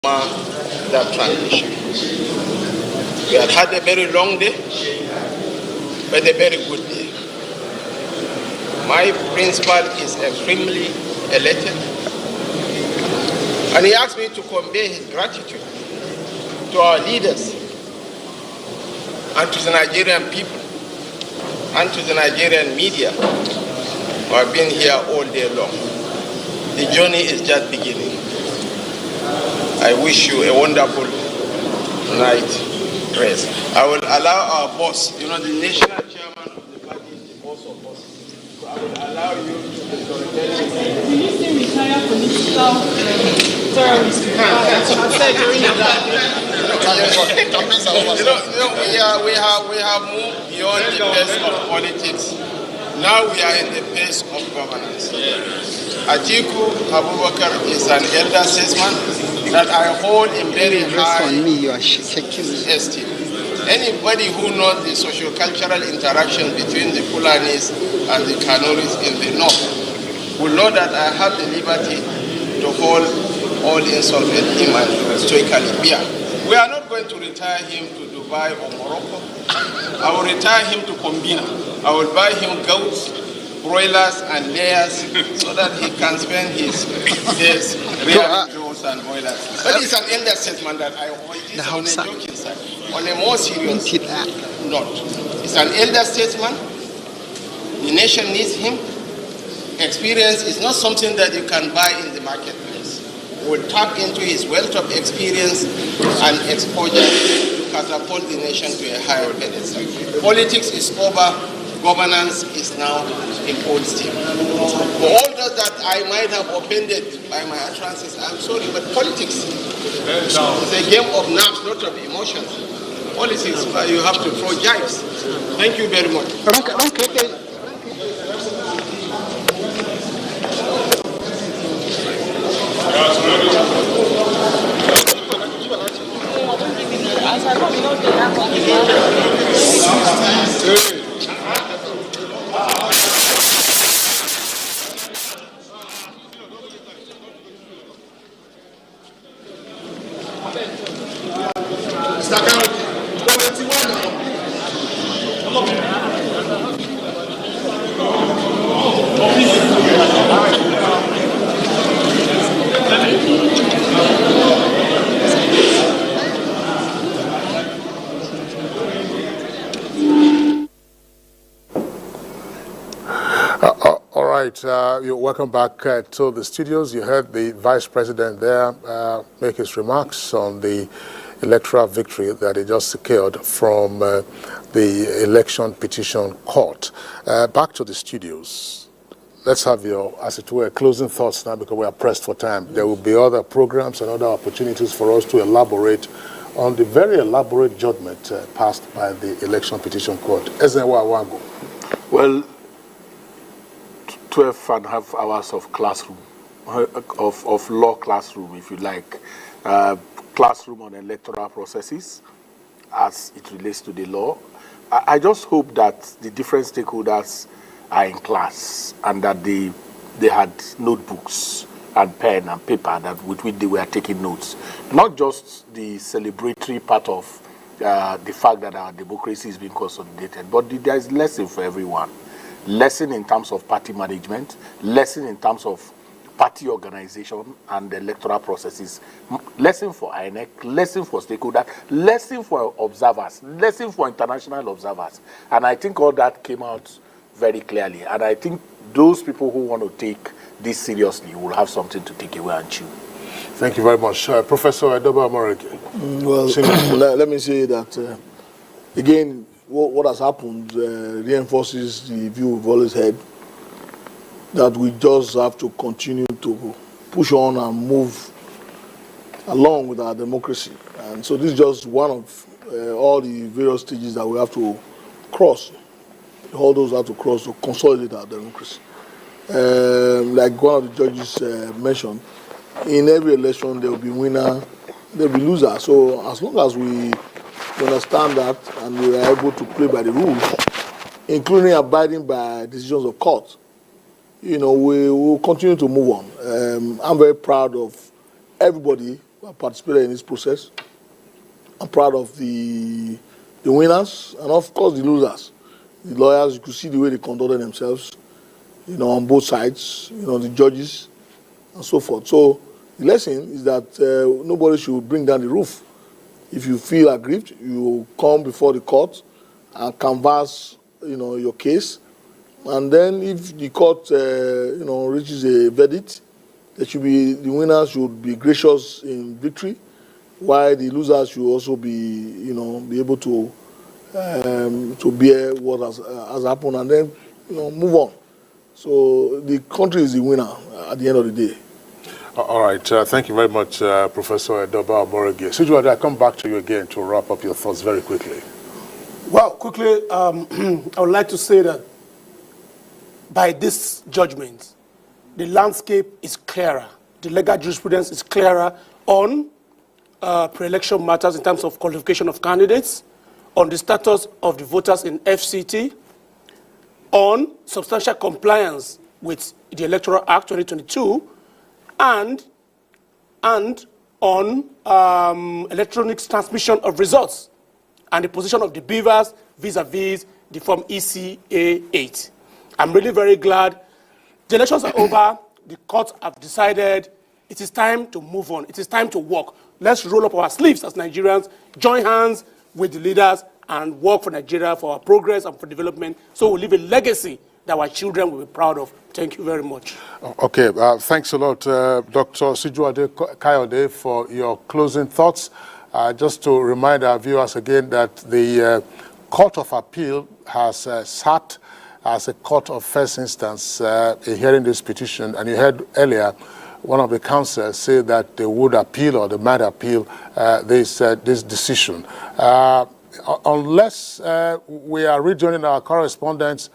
that transition. We have had a very long day, but a very good day. My principal is extremely elated, and he asked me to convey his gratitude to our leaders and to the Nigerian people and to the Nigerian media who have been here all day long. The journey is just beginning. I wish you a wonderful night rest. I will allow our boss, the national chairman of the party, the boss of us, so I will allow you to Do you still retire political terrorists? We have moved beyond the phase of politics. Now we are in the phase of governance. Atiku Abubakar is an elder statesman that I hold in very high esteem. Anybody who knows the socio-cultural interaction between the Fulanis and the Kanuris in the north will know that I have the liberty to hold all insult at him and stoically bear. We are not going to retire him to Dubai or Morocco. I will retire him to Kombina. I will buy him goats, broilers and layers so that he can spend his days rearing goats and broilers. But it's an elder statement that I hold. It is on a joking side. On a more serious note, it's an elder statesman. The nation needs him. Experience is not something that you can buy in the marketplace. We'll tap into his wealth of experience and exposure to catapult the nation to a higher pedestal. Politics is over. Governance is now in full steam. For all those that I might have offended by my utterances, I'm sorry, but politics is a game of nerves, not of emotions. Politics, you have to throw jibes. Thank you very much. You're welcome back to the studios. You heard the Vice President there make his remarks on the electoral victory that he just secured from the Election Petition Court. Back to the studios. Let's have your, as it were, closing thoughts now because we are pressed for time. There will be other programs and other opportunities for us to elaborate on the very elaborate judgment passed by the Election Petition Court. Well, 12.5 hours of classroom, of law classroom, if you like, classroom on electoral processes as it relates to the law. I just hope that the different stakeholders are in class and that they had notebooks and pen and paper that with which they were taking notes. Not just the celebratory part of the fact that our democracy is being consolidated, but there is lesson for everyone. Lesson in terms of party management, lesson in terms of party organization and the electoral processes, lesson for INEC, lesson for stakeholders, lesson for observers, lesson for international observers. And I think all that came out very clearly. And I think those people who want to take this seriously will have something to take away and chew. Thank you very much. Professor Adoba Morike. Well, let me say that, again, what has happened reinforces the view we've always had, that we just have to continue to push on and move along with our democracy. And so this is just one of all the various stages that we have to cross. All those have to cross to consolidate our democracy. Like one of the judges mentioned, in every election there will be winner, there will be loser. So as long as we understand that and we are able to play by the rules, including abiding by decisions of court, we will continue to move on. I'm very proud of everybody who have participated in this process. I'm proud of the winners and, of course, the losers. The lawyers, you could see the way they conducted themselves, on both sides, the judges and so forth. So the lesson is that nobody should bring down the roof. If you feel aggrieved, you come before the court and canvass, your case. And then if the court, reaches a verdict, the winners should be gracious in victory, while the losers should also be able to bear what has happened and then, move on. So the country is the winner at the end of the day. All right. Thank you very much, Professor Edoba Oborege. Sijuade, I come back to you again to wrap up your thoughts very quickly. Well, quickly, I would like to say that by this judgment, the landscape is clearer. The legal jurisprudence is clearer on pre-election matters in terms of qualification of candidates, on the status of the voters in FCT, on substantial compliance with the Electoral Act 2022, and on electronic transmission of results and the position of the beavers vis-a-vis the Form ECA 8. I'm really very glad. The elections are over. The courts have decided it is time to move on. It is time to work. Let's roll up our sleeves as Nigerians, join hands with the leaders, and work for Nigeria, for our progress and for development, so we'll leave a legacy that our children will be proud of. Thank you very much. Okay, thanks a lot, Dr. Sijuade Kayode, for your closing thoughts. Just to remind our viewers again that the Court of Appeal has sat as a court of first instance hearing this petition, and you heard earlier one of the counsels say that they would appeal, or they might appeal this decision. Unless we are rejoining our correspondents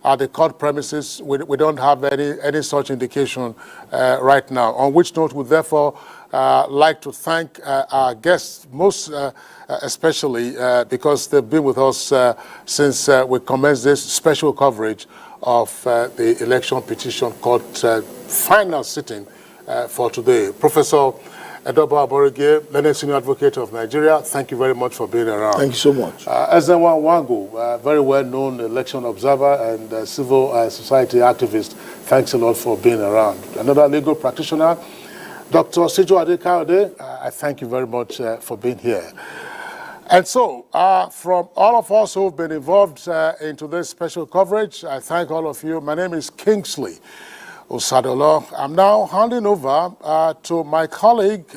at the court premises, we don't have any such indication right now. On which note, we therefore like to thank our guests, most especially because they've been with us since we commenced this special coverage of the election petition court final sitting for today. Professor Edoba Oborege, Learned Senior Advocate of Nigeria, thank you very much for being around. Thank you so much. Ezenwa Wangu, very well-known election observer and civil society activist, thanks a lot for being around. Another legal practitioner, Dr. Sijuade Kayode, I thank you very much for being here. And so, from all of us who have been involved into this special coverage, I thank all of you. My name is Kingsley Osadolo. I'm now handing over to my colleague,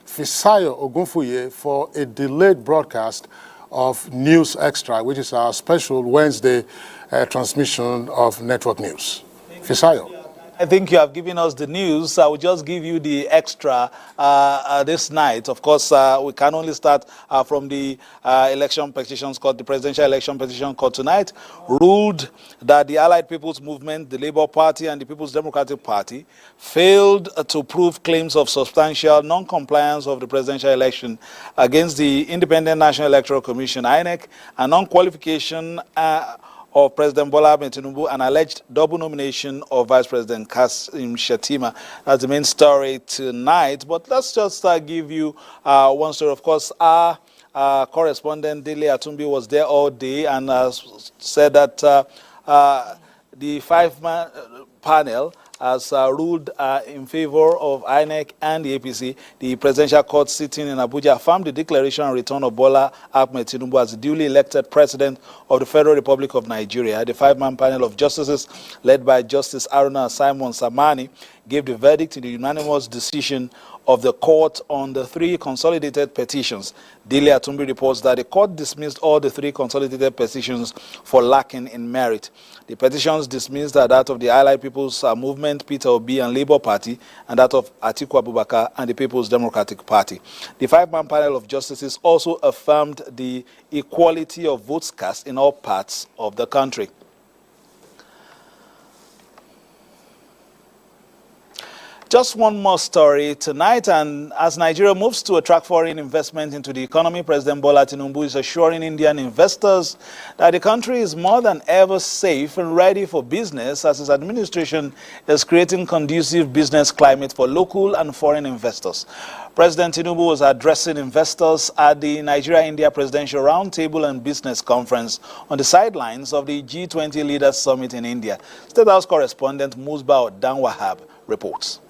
Fisayo Ogunfuye, for a delayed broadcast of News Extra, which is our special Wednesday transmission of network news. Fisayo. I think you have given us the news. I will just give you the extra this night. Of course, we can only start from the election petitions court. The presidential election petition court tonight ruled that the Allied People's Movement, the Labour Party, and the People's Democratic Party failed to prove claims of substantial non-compliance of the presidential election against the Independent National Electoral Commission, INEC, and non-qualification of President Bola Ahmed Tinubu, an alleged double nomination of Vice President Kasim Shettima. That's the main story tonight. But let's just give you one story. Of course, our correspondent, Dele Atumbi, was there all day and said that the five-man panel has ruled in favor of INEC and the APC. The presidential court sitting in Abuja affirmed the declaration and return of Bola Ahmed Tinubu as the duly elected president of the Federal Republic of Nigeria. The five-man panel of justices, led by Justice Aruna Simon Samani, gave the verdict in the unanimous decision of the court on the three consolidated petitions. Dele Atumbi reports that the court dismissed all the three consolidated petitions for lacking in merit. The petitions dismissed are that of the Allied People's Movement, Peter Obi and Labour Party, and that of Atiku Abubakar and the People's Democratic Party. The five-man panel of justices also affirmed the equality of votes cast in all parts of the country. Just one more story tonight, and as Nigeria moves to attract foreign investment into the economy, President Bola Tinubu is assuring Indian investors that the country is more than ever safe and ready for business as his administration is creating conducive business climate for local and foreign investors. President Tinubu was addressing investors at the Nigeria-India Presidential Roundtable and Business Conference on the sidelines of the G20 Leaders Summit in India. State House correspondent Musbah Danwahab reports.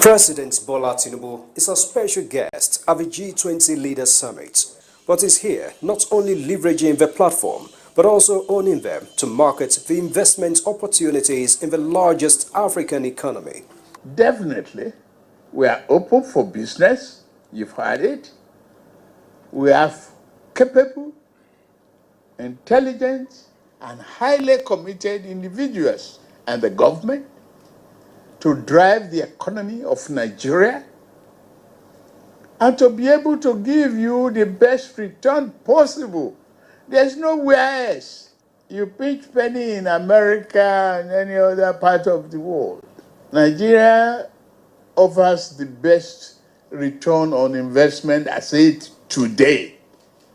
President Bola Tinubu is a special guest at the G20 Leaders Summit, but is here not only leveraging the platform, but also owning them to market the investment opportunities in the largest African economy. Definitely, we are open for business. You've heard it. We have capable, intelligent, and highly committed individuals and the government to drive the economy of Nigeria and to be able to give you the best return possible. There's nowhere else. You pinch penny in America and any other part of the world. Nigeria offers the best return on investment as it today.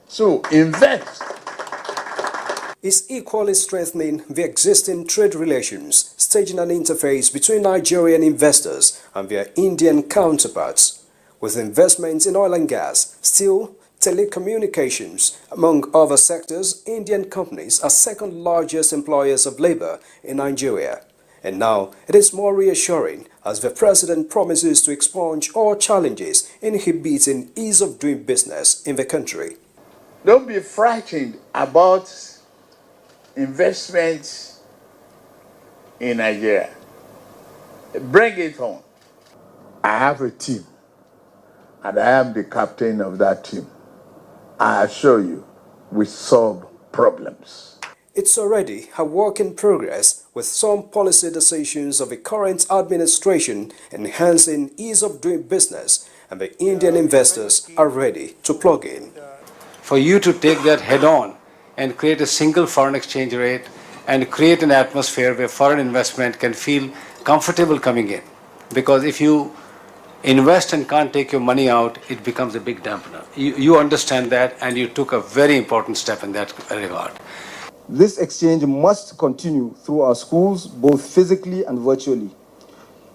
So invest. Is equally strengthening the existing trade relations, staging an interface between Nigerian investors and their Indian counterparts, with investments in oil and gas, steel, telecommunications. Among other sectors, Indian companies are second largest employers of labor in Nigeria. And now it is more reassuring as the president promises to expunge all challenges inhibiting ease of doing business in the country. Don't be frightened about investments in Nigeria. Bring it on. I have a team, and I am the captain of that team. I assure you, we solve problems. It's already a work in progress, with some policy decisions of the current administration enhancing ease of doing business, and the Indian investors are ready to plug in. For you to take that head on and create a single foreign exchange rate and create an atmosphere where foreign investment can feel comfortable coming in. Because if you invest and can't take your money out, it becomes a big dampener. You understand that, and you took a very important step in that regard. This exchange must continue through our schools, both physically and virtually.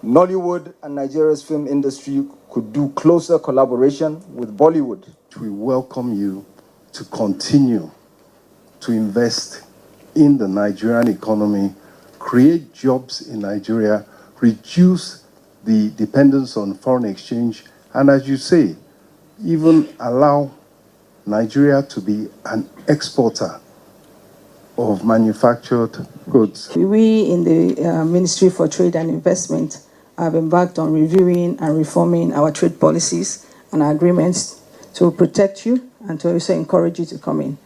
Nollywood and Nigeria's film industry could do closer collaboration with Bollywood. We welcome you to continue to invest in the Nigerian economy, create jobs in Nigeria, reduce the dependence on foreign exchange, and as you say, even allow Nigeria to be an exporter of manufactured goods. We in the Ministry for Trade and Investment have embarked on reviewing and reforming our trade policies and our agreements to protect you and to also encourage you to come in.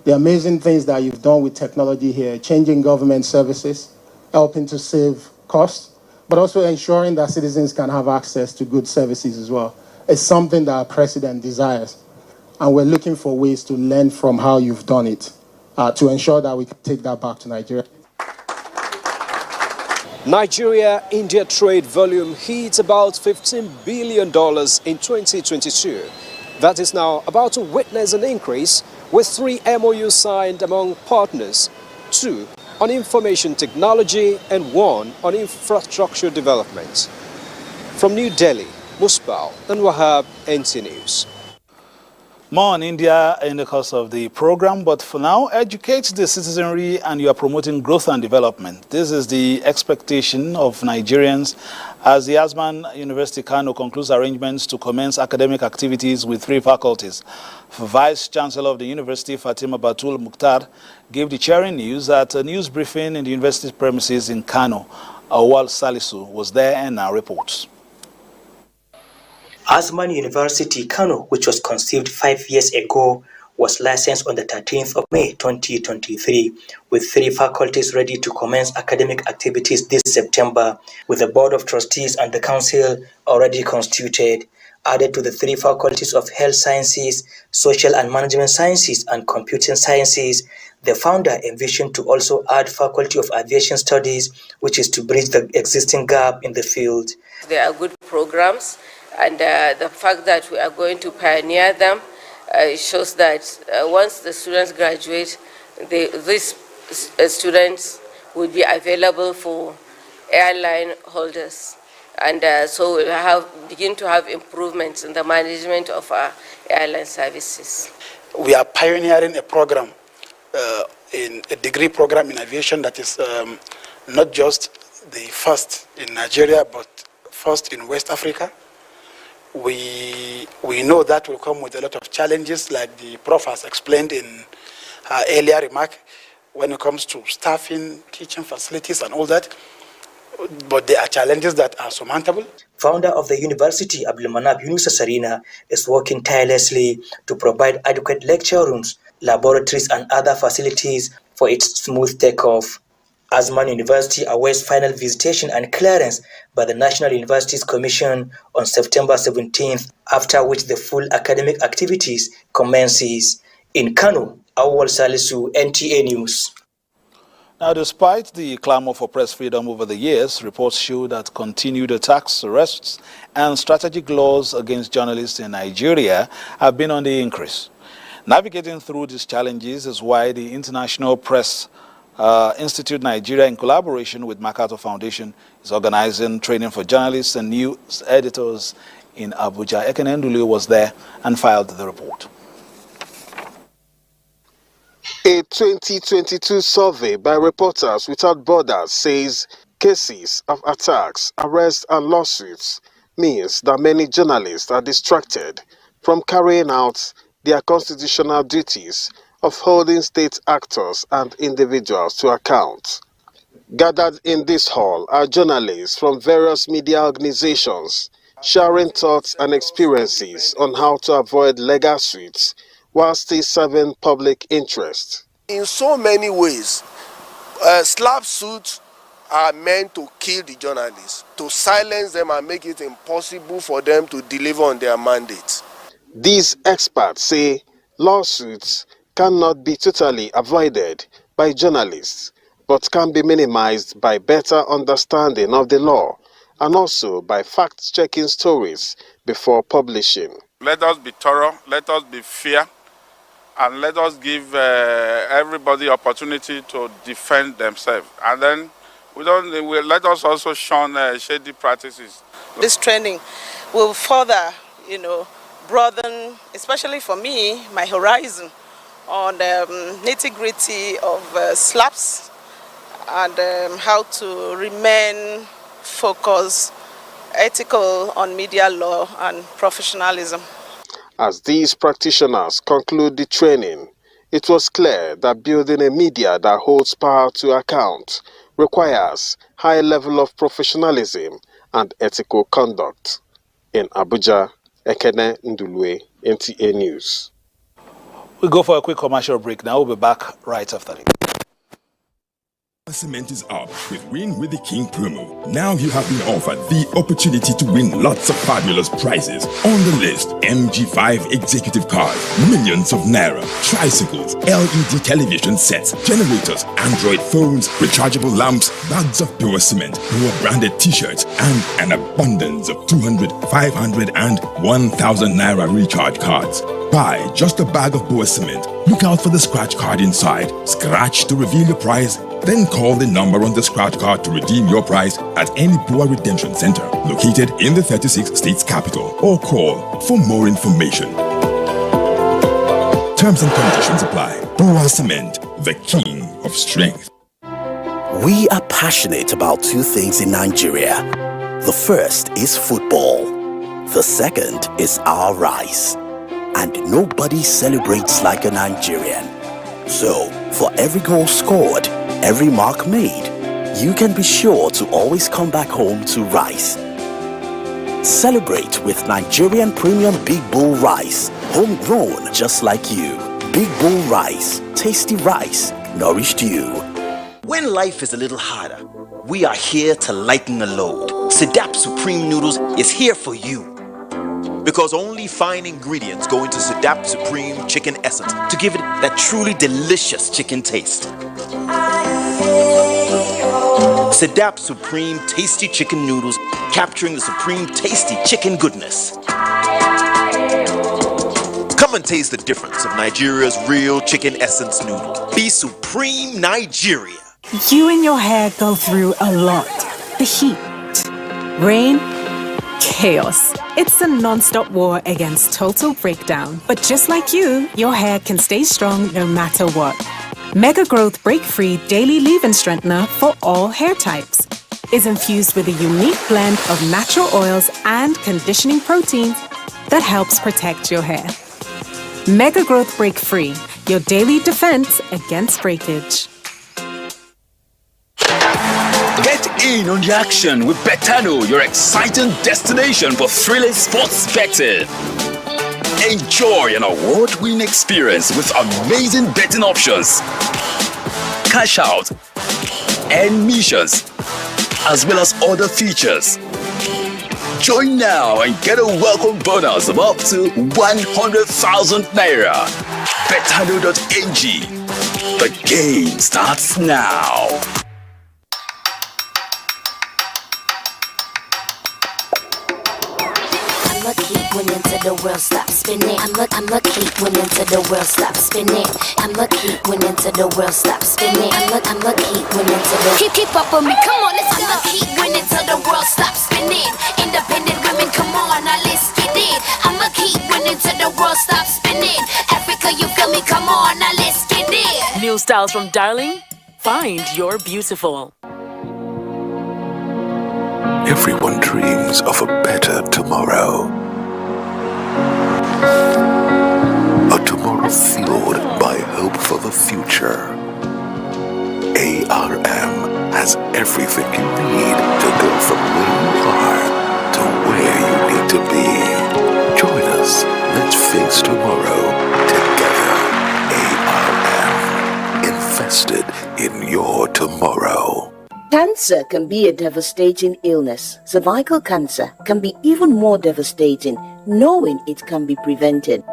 The amazing things that you've done with technology here, changing government services, helping to save costs, but also ensuring that citizens can have access to good services as well. It's something that our president desires. And we're looking for ways to learn from how you've done it to ensure that we can take that back to Nigeria. Nigeria-India trade volume hit about $15 billion in 2022. That is now about to witness an increase, with 3 MOUs signed among partners, 2 on information technology and 1 on infrastructure development. From New Delhi, Musbah Danwahab, NT News. More on India in the course of the program, but for now, educate the citizenry and you are promoting growth and development. This is the expectation of Nigerians as the Azman University Kano concludes arrangements to commence academic activities with 3 faculties. Vice Chancellor of the University, Fatima Batul Mukhtar, gave the cheering news at a news briefing in the university premises in Kano. Awal Salisu was there and now reports. Azman University Kano, which was conceived 5 years ago, was licensed on the 13th of May 2023, with 3 faculties ready to commence academic activities this September, with the Board of Trustees and the Council already constituted. Added to the 3 faculties of Health Sciences, Social and Management Sciences, and Computing Sciences, the founder envisioned to also add Faculty of Aviation Studies, which is to bridge the existing gap in the field. They are good programs, and the fact that we are going to pioneer them shows that once the students graduate, these students will be available for airline holders. And so we'll begin to have improvements in the management of our airline services. We are pioneering a program, in a degree program in aviation that is not just the first in Nigeria, but first in West Africa. We know that will come with a lot of challenges, like the Prof has explained in her earlier remark, when it comes to staffing, teaching facilities and all that. But there are challenges that are surmountable. Founder of the university, Abdulmanap Yunusa Sarina, is working tirelessly to provide adequate lecture rooms, laboratories, and other facilities for its smooth takeoff. Azman University awaits final visitation and clearance by the National Universities Commission on September 17th, after which the full academic activities commences. In Kano, Awal Salisu, NTA News. Now, despite the clamor for press freedom over the years, reports show that continued attacks, arrests, and strategic laws against journalists in Nigeria have been on the increase. Navigating through these challenges is why the International Press Institute Nigeria, in collaboration with MacArthur Foundation, is organizing training for journalists and news editors in Abuja. Ekene Ndulu was there and filed the report. A 2022 survey by Reporters Without Borders says cases of attacks, arrests, and lawsuits means that many journalists are distracted from carrying out their constitutional duties of holding state actors and individuals to account. Gathered in this hall are journalists from various media organizations sharing thoughts and experiences on how to avoid legal suits while still serving public interest. In so many ways, slap suits are meant to kill the journalists, to silence them and make it impossible for them to deliver on their mandates. These experts say lawsuits cannot be totally avoided by journalists, but can be minimized by better understanding of the law and also by fact-checking stories before publishing. Let us be thorough, let us be fair, and let us give everybody opportunity to defend themselves. And then let us also shun shady practices. This training will further, broaden, especially for me, my horizon on the nitty-gritty of slaps and how to remain focused, ethical on media law and professionalism. As these practitioners conclude the training, it was clear that building a media that holds power to account requires high level of professionalism and ethical conduct. In Abuja, Ekene Ndulue, NTA News. We'll go for a quick commercial break now. We'll be back right after it. Cement is up with Win with the King promo. Now you have been offered the opportunity to win lots of fabulous prizes. On the list, MG5 executive cars, millions of naira, tricycles, LED television sets, generators, Android phones, rechargeable lamps, bags of pure cement, pure branded t-shirts, and an abundance of 200, 500, and 1,000 naira recharge cards. Buy just a bag of Boa cement. Look out for the scratch card inside. Scratch to reveal your prize. Then call the number on the scratch card to redeem your prize at any Boa Redemption Center located in the 36 states capital, or call for more information. Terms and conditions apply. Boa Cement, the king of strength. We are passionate about two things in Nigeria. The first is football. The second is our rice. And nobody celebrates like a Nigerian. So, for every goal scored, every mark made, you can be sure to always come back home to rice. Celebrate with Nigerian Premium Big Bowl Rice, homegrown just like you. Big Bowl Rice. Tasty rice, nourished you. When life is a little harder, we are here to lighten the load. Sedap Supreme Noodles is here for you. Because only fine ingredients go into Sedap Supreme Chicken Essence to give it that truly delicious chicken taste. Sedap Supreme Tasty Chicken Noodles, capturing the supreme tasty chicken goodness. Come and taste the difference of Nigeria's real chicken essence noodles. Be Supreme Nigeria. You and your hair go through a lot. The heat, rain, chaos. It's a non-stop war against total breakdown. But just like you, your hair can stay strong no matter what. Mega Growth Break-Free Daily Leave-In Strengthener for all hair types is infused with a unique blend of natural oils and conditioning proteins that helps protect your hair. Mega Growth Break-Free, your daily defense against breakage. Get in on the action with Betano, your exciting destination for thrilling sports betting. Enjoy an award-winning experience with amazing betting options, cash out, and missions, as well as other features. Join now and get a welcome bonus of up to 100,000 Naira. Betano.ng. The game starts now. When into the world stop spinning, I'm lucky when into the world stop spinning. I'm lucky when into the world stop spinning. I'm lucky when into the keep up with me, come on, let's go. I'm lucky when into the world stop spinning. Independent women, come on, now let's get it. I'm lucky when into the world stop spinning. Africa, you feel me? Come on, now let's get it. New styles from Darling. Find your beautiful. Everyone dreams of a better tomorrow. A tomorrow fueled by hope for the future. ARM has everything you need to go from where you are to where you need to be. Join us. Let's face tomorrow together. ARM. Invested in your tomorrow. Cancer can be a devastating illness. Cervical cancer can be even more devastating, knowing it can be prevented.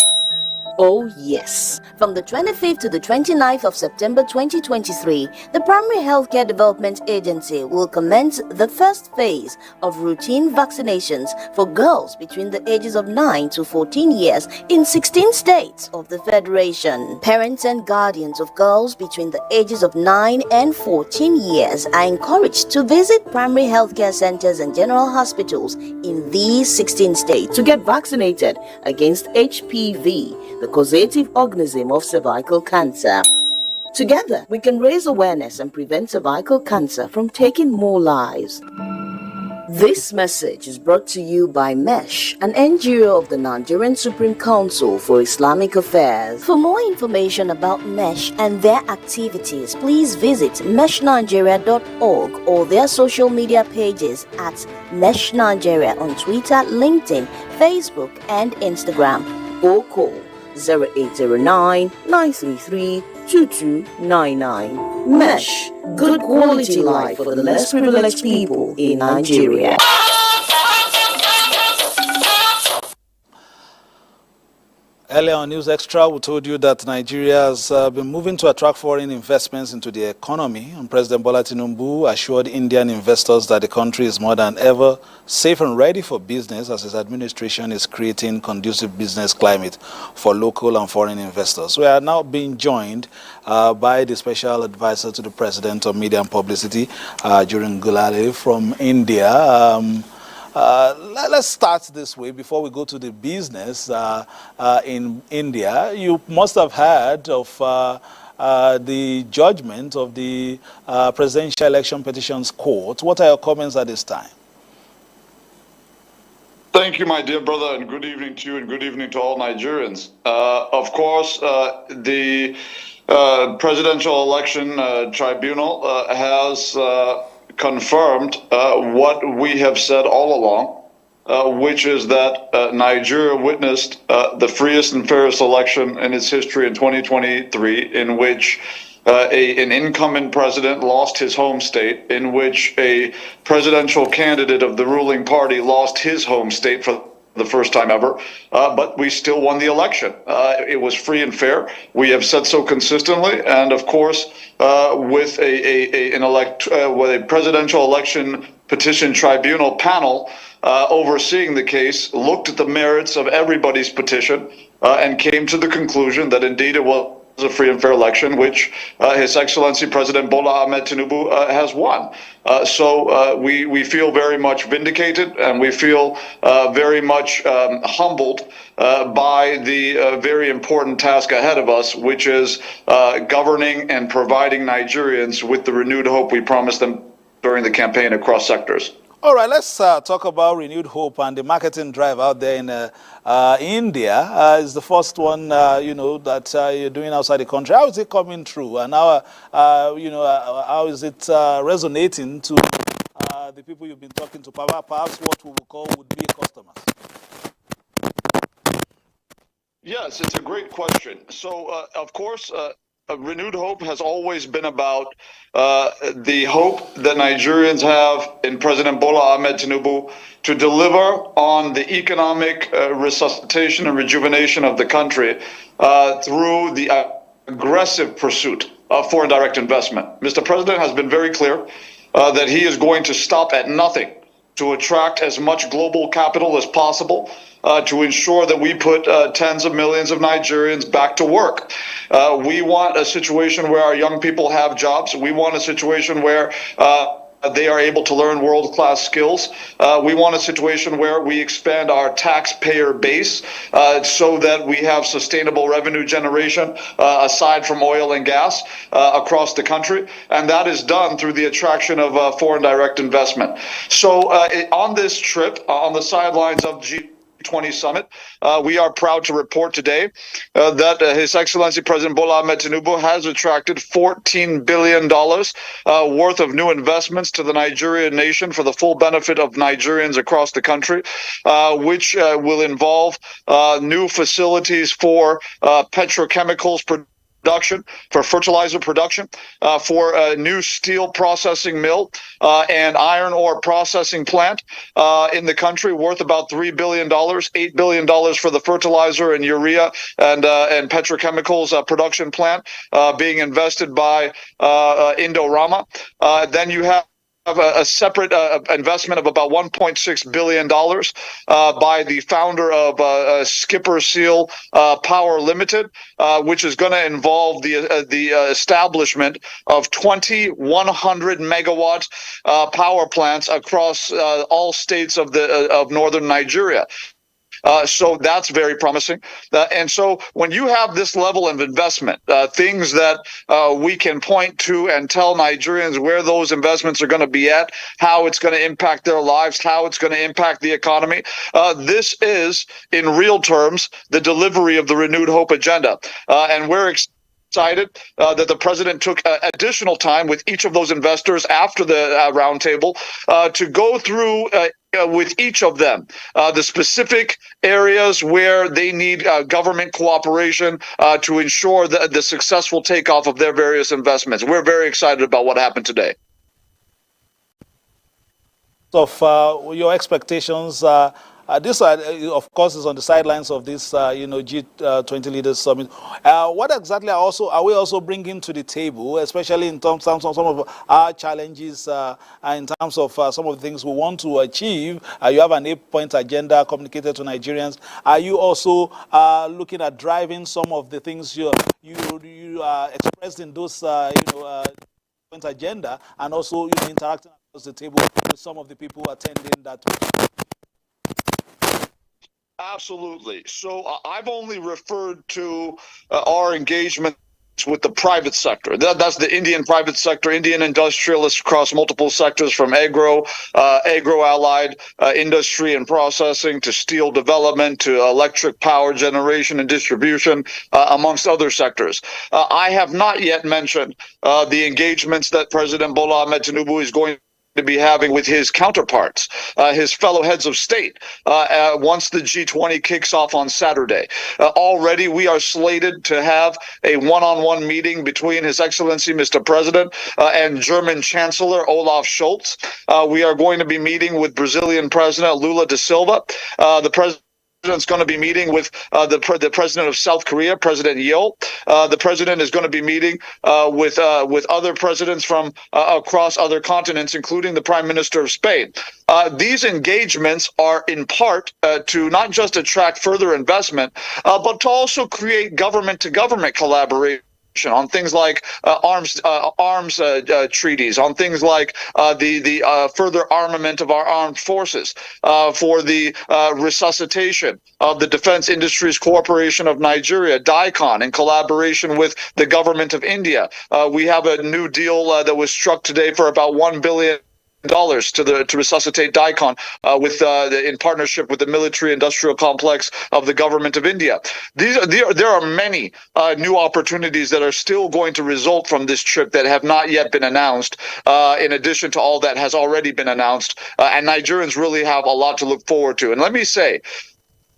Oh yes. From the 25th to the 29th of September 2023, the Primary Healthcare Development Agency will commence the first phase of routine vaccinations for girls between the ages of 9 to 14 years in 16 states of the Federation. Parents and guardians of girls between the ages of 9 and 14 years are encouraged to visit primary healthcare centers and general hospitals in these 16 states to get vaccinated against HPV, the causative organism of cervical cancer. Together, we can raise awareness and prevent cervical cancer from taking more lives. This message is brought to you by MESH, an NGO of the Nigerian Supreme Council for Islamic Affairs. For more information about MESH and their activities, please visit meshnigeria.org or their social media pages at MESH Nigeria on Twitter, LinkedIn, Facebook, and Instagram, or call 0809-933-2299. MESH, good quality life for the less privileged people in Nigeria. Earlier on News Extra, we told you that Nigeria has been moving to attract foreign investments into the economy, and President Bola Tinubu assured Indian investors that the country is more than ever safe and ready for business as his administration is creating conducive business climate for local and foreign investors. We are now being joined by the special advisor to the President of Media and Publicity, Jurin Gulale from India. Let's start this way before we go to the business in India. You must have heard of the judgment of the Presidential Election Petitions Court. What are your comments at this time? Thank you, my dear brother, and good evening to you and good evening to all Nigerians. Of course, the Presidential Election Tribunal has confirmed what we have said all along, which is that Nigeria witnessed the freest and fairest election in its history in 2023, in which an incumbent president lost his home state, in which a presidential candidate of the ruling party lost his home state for the first time ever, but we still won the election. It was free and fair. We have said so consistently, and of course, with a presidential election petition tribunal panel overseeing the case, looked at the merits of everybody's petition and came to the conclusion that indeed it was a free and fair election, which His Excellency President Bola Ahmed Tinubu has won. So we feel very much vindicated, and we feel very much humbled by the very important task ahead of us, which is governing and providing Nigerians with the renewed hope we promised them during the campaign across sectors. All right, let's talk about renewed hope and the marketing drive out there in India. Is the first one, that you're doing outside the country. How is it coming through? And how, how is it resonating to the people you've been talking to? Perhaps what we will call would-be customers. Yes, it's a great question. So, of course, renewed hope has always been about the hope that Nigerians have in President Bola Ahmed Tinubu to deliver on the economic resuscitation and rejuvenation of the country through the aggressive pursuit of foreign direct investment. Mr. President has been very clear that he is going to stop at nothing to attract as much global capital as possible, to ensure that we put tens of millions of Nigerians back to work. We want a situation where our young people have jobs. We want a situation where they are able to learn world-class skills. We want a situation where we expand our taxpayer base so that we have sustainable revenue generation aside from oil and gas across the country. And that is done through the attraction of foreign direct investment. So on this trip, on the sidelines of G20 summit, we are proud to report today that His Excellency President Bola Ahmed Tinubu has attracted $14 billion worth of new investments to the Nigerian nation for the full benefit of Nigerians across the country, which will involve new facilities for petrochemicals production, for fertilizer production, for a new steel processing mill and iron ore processing plant in the country worth about $3 billion, $8 billion for the fertilizer and urea and petrochemicals production plant being invested by Indorama. Then you have a separate investment of about $1.6 billion by the founder of Skipper Seal Power Limited, which is going to involve the establishment of 2,100 megawatt power plants across all states of northern Nigeria. So that's very promising. And so when you have this level of investment, things that we can point to and tell Nigerians where those investments are going to be at, how it's going to impact their lives, how it's going to impact the economy, this is, in real terms, the delivery of the renewed hope agenda. And we're excited that the president took additional time with each of those investors after the roundtable to go through with each of them the specific areas where they need government cooperation to ensure the successful takeoff of their various investments. We're very excited about what happened today. Of your expectations, this, of course, is on the sidelines of this, G20 Leaders Summit. What exactly are we also bringing to the table, especially in terms of some of our challenges, in terms of some of the things we want to achieve? You have an 8-point agenda communicated to Nigerians. Are you also looking at driving some of the things you expressed in those, point agenda, and also interacting across the table with some of the people attending that? Absolutely. So I've only referred to our engagement with the private sector. That's the Indian private sector, Indian industrialists across multiple sectors, from agro-allied industry and processing to steel development to electric power generation and distribution, amongst other sectors. I have not yet mentioned the engagements that President Bola Ahmed Tinubu is going to be having with his counterparts, his fellow heads of state, once the G20 kicks off on Saturday. Already we are slated to have a one-on-one meeting between His Excellency Mr. President and German Chancellor Olaf Scholz. We are going to be meeting with Brazilian President Lula da Silva. The President's going to be meeting with the President of South Korea, President Yeol. The President is going to be meeting with other presidents from across other continents, including the Prime Minister of Spain. These engagements are in part to not just attract further investment, but to also create government-to-government collaboration on things like arms treaties, on things like the further armament of our armed forces, for the resuscitation of the Defense Industries Corporation of Nigeria, DICON, in collaboration with the government of India. We have a new deal that was struck today for about $1 billion to resuscitate DICON in partnership with the military-industrial complex of the government of India. There are many new opportunities that are still going to result from this trip that have not yet been announced, in addition to all that has already been announced, and Nigerians really have a lot to look forward to. And let me say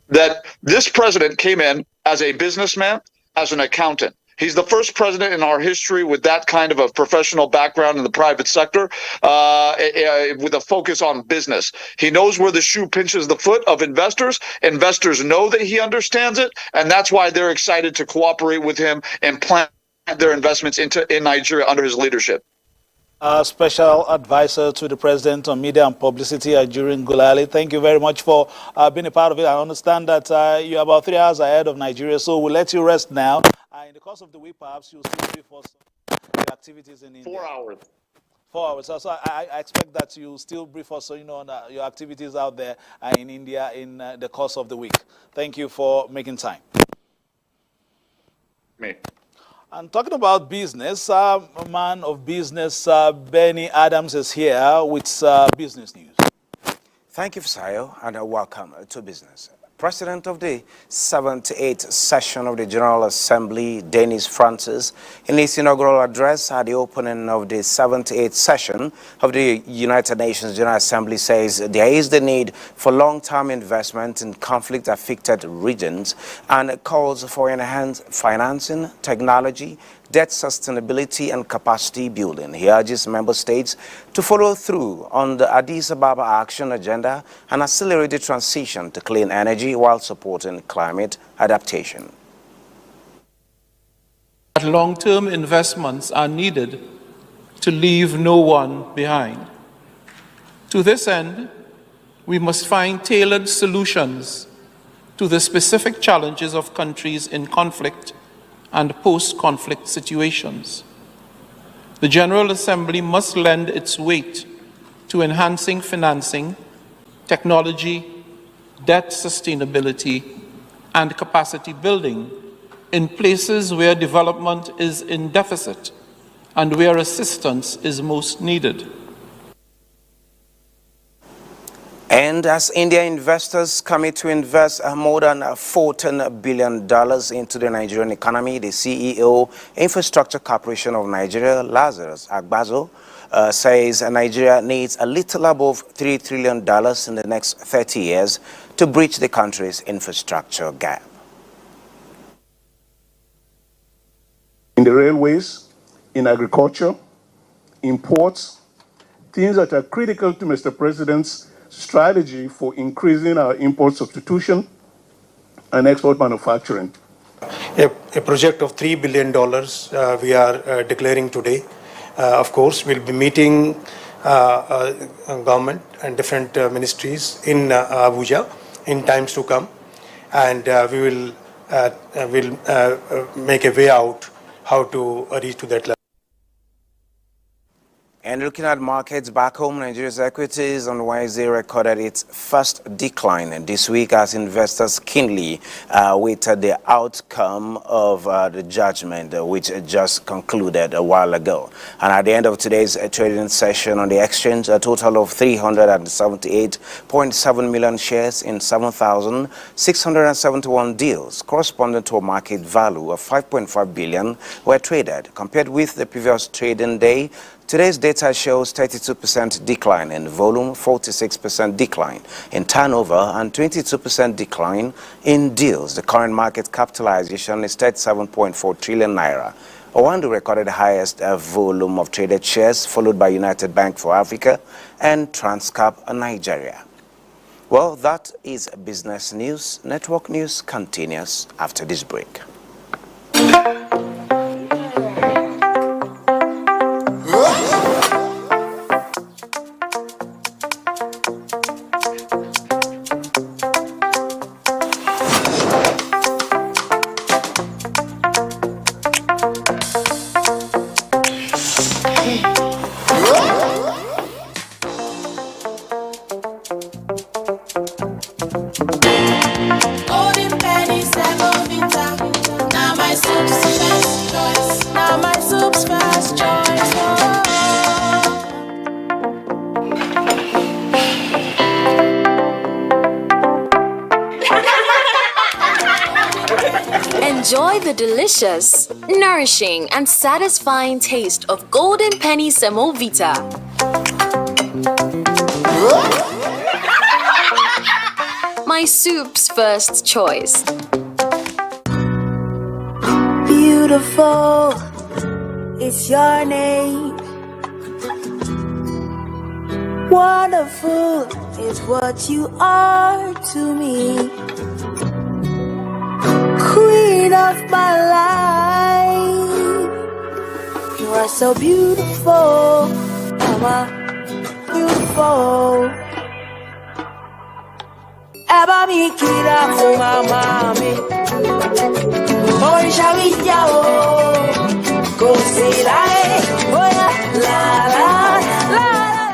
that this president came in as a businessman, as an accountant. He's the first president in our history with that kind of a professional background in the private sector, with a focus on business. He knows where the shoe pinches the foot of investors. Investors know that he understands it, and that's why they're excited to cooperate with him and plant their investments in Nigeria under his leadership. Special advisor to the president on media and publicity, Ajurin Gulali. Thank you very much for being a part of it. I understand that you're about 3 hours ahead of Nigeria, so we'll let you rest now. In the course of the week, perhaps you'll still brief us on the activities in India. 4 hours. 4 hours. So I expect that you'll still brief us, on your activities out there in India in the course of the week. Thank you for making time. Me. And talking about business, a man of business, Benny Adams, is here with business news. Thank you, Fisayo, and welcome to business. President of the 78th session of the General Assembly, Dennis Francis, in his inaugural address at the opening of the 78th session of the United Nations General Assembly, says there is the need for long-term investment in conflict-affected regions and calls for enhanced financing, technology, debt sustainability and capacity building. He urges member states to follow through on the Addis Ababa Action Agenda and accelerate the transition to clean energy while supporting climate adaptation. Long-term investments are needed to leave no one behind. To this end, we must find tailored solutions to the specific challenges of countries in conflict and post-conflict situations. The General Assembly must lend its weight to enhancing financing, technology, debt sustainability, and capacity building in places where development is in deficit and where assistance is most needed. And as India investors commit to invest more than $14 billion into the Nigerian economy, the CEO, Infrastructure Corporation of Nigeria, Lazarus Agbazo, says Nigeria needs a little above $3 trillion in the next 30 years to bridge the country's infrastructure gap. In the railways, in agriculture, in ports, things that are critical to Mr. President's strategy for increasing our import substitution and export manufacturing. A project of $3 billion we are declaring today. Of course, we'll be meeting government and different ministries in Abuja in times to come, and we will make a way out how to reach to that level. And looking at markets back home, Nigeria's equities on Wednesday recorded its first decline this week as investors keenly waited the outcome of the judgment which just concluded a while ago. And at the end of today's trading session on the exchange, a total of 378.7 million shares in 7,671 deals, corresponding to a market value of $5.5 billion, were traded. Compared with the previous trading day, Today's data shows 32% decline in volume, 46% decline in turnover, and 22% decline in deals. The current market capitalization is 37.4 trillion naira. Owandu recorded the highest volume of traded shares, followed by United Bank for Africa and Transcap Nigeria. Well, that is business news. Network news continues after this break. Enjoy the delicious, nourishing, and satisfying taste of Golden Penny Semovita. My soup's first choice. Beautiful, it's your name. Wonderful is what you are to me. Queen of my life, you are so beautiful, mama, beautiful. Eba mi kira fún mama mi, orisha mi ya o, kò sí láé, oya la la la.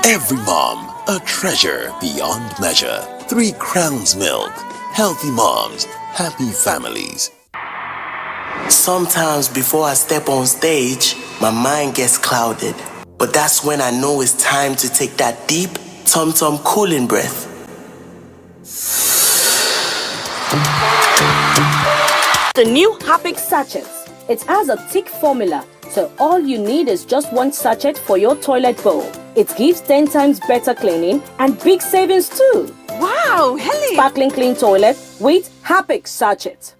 Every mom, a treasure beyond measure. 3 Crowns Milk. Healthy moms, happy families. Sometimes before I step on stage, my mind gets clouded. But that's when I know it's time to take that deep, tum-tum cooling breath. The new Happy sachets. It has a thick formula, so all you need is just 1 sachet for your toilet bowl. It gives 10 times better cleaning and big savings too. Wow, Helen! Sparkling clean toilet with Happy sachet.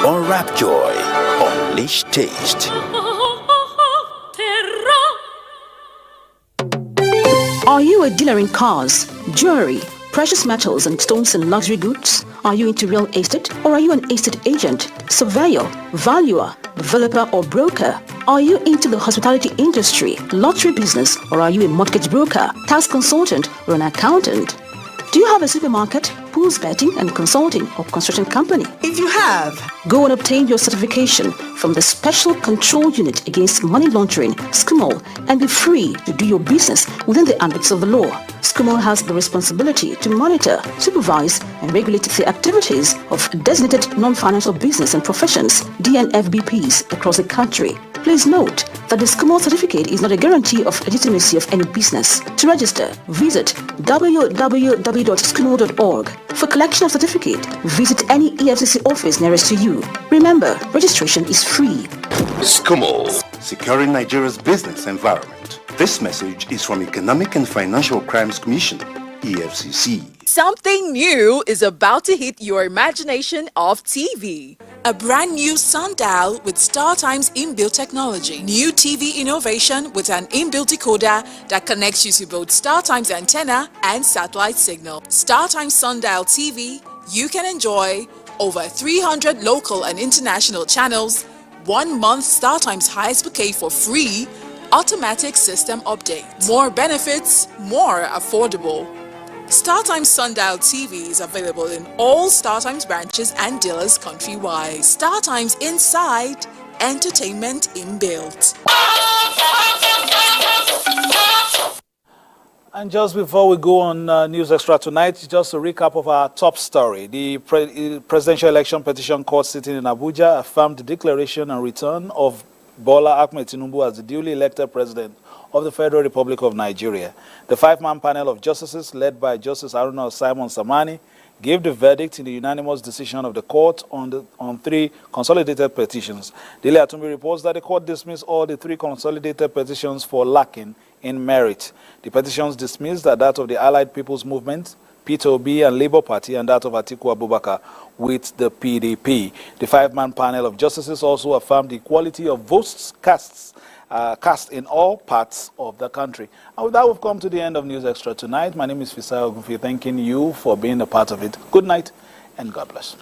Unwrap joy, unleash taste. Are you a dealer in cars, jewelry, precious metals and stones and luxury goods? Are you into real estate, or are you an estate agent, surveyor, valuer, developer or broker? Are you into the hospitality industry, lottery business, or are you a mortgage broker, tax consultant or an accountant? Do you have a supermarket, pools betting and consulting or construction company? If you have, go and obtain your certification from the Special Control Unit Against Money Laundering, SCUMOL, and be free to do your business within the ambits of the law. SCUMOL has the responsibility to monitor, supervise, and regulate the activities of designated non-financial business and professions, DNFBPs, across the country. Please note that the SCUMOL certificate is not a guarantee of legitimacy of any business. To register, visit www.scumol.org. For collection of certificate, visit any EFCC office nearest to you. Remember, registration is free. SCUMOL, securing Nigeria's business environment. This message is from Economic and Financial Crimes Commission, EFCC. Something new is about to hit your imagination of TV. A brand new sundial with StarTime's inbuilt technology. New TV innovation with an inbuilt decoder that connects you to both StarTime's antenna and satellite signal. StarTime Sundial TV, you can enjoy over 300 local and international channels, 1 month StarTimes highest bouquet for free, automatic system update. More benefits, more affordable. StarTimes Sundial TV is available in all StarTimes branches and dealers countrywide. StarTimes Inside, entertainment inbuilt. And just before we go on News Extra tonight, just a recap of our top story. The Presidential Election Petition Court sitting in Abuja affirmed the declaration and return of Bola Ahmed Tinubu as the duly elected president of the Federal Republic of Nigeria. The 5-man panel of justices, led by Justice Haruna Simon Samani, gave the verdict in the unanimous decision of the court on 3 consolidated petitions. Dele Atumbi reports that the court dismissed all the 3 consolidated petitions for lacking in merit. The petitions dismissed are that of the Allied People's Movement, Peter Obi and Labour Party, and that of Atiku Abubakar with the PDP. The 5-man panel of justices also affirmed the equality of votes cast in all parts of the country. And with that, we've come to the end of News Extra tonight. My name is Fisai Ogunfi, thanking you for being a part of it. Good night and God bless.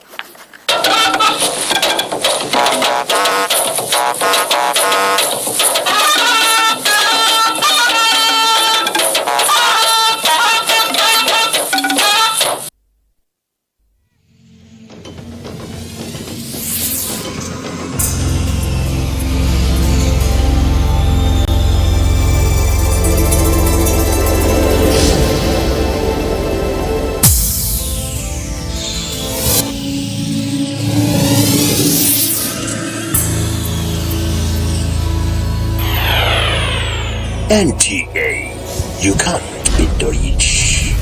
NTA, you can't beat the rich.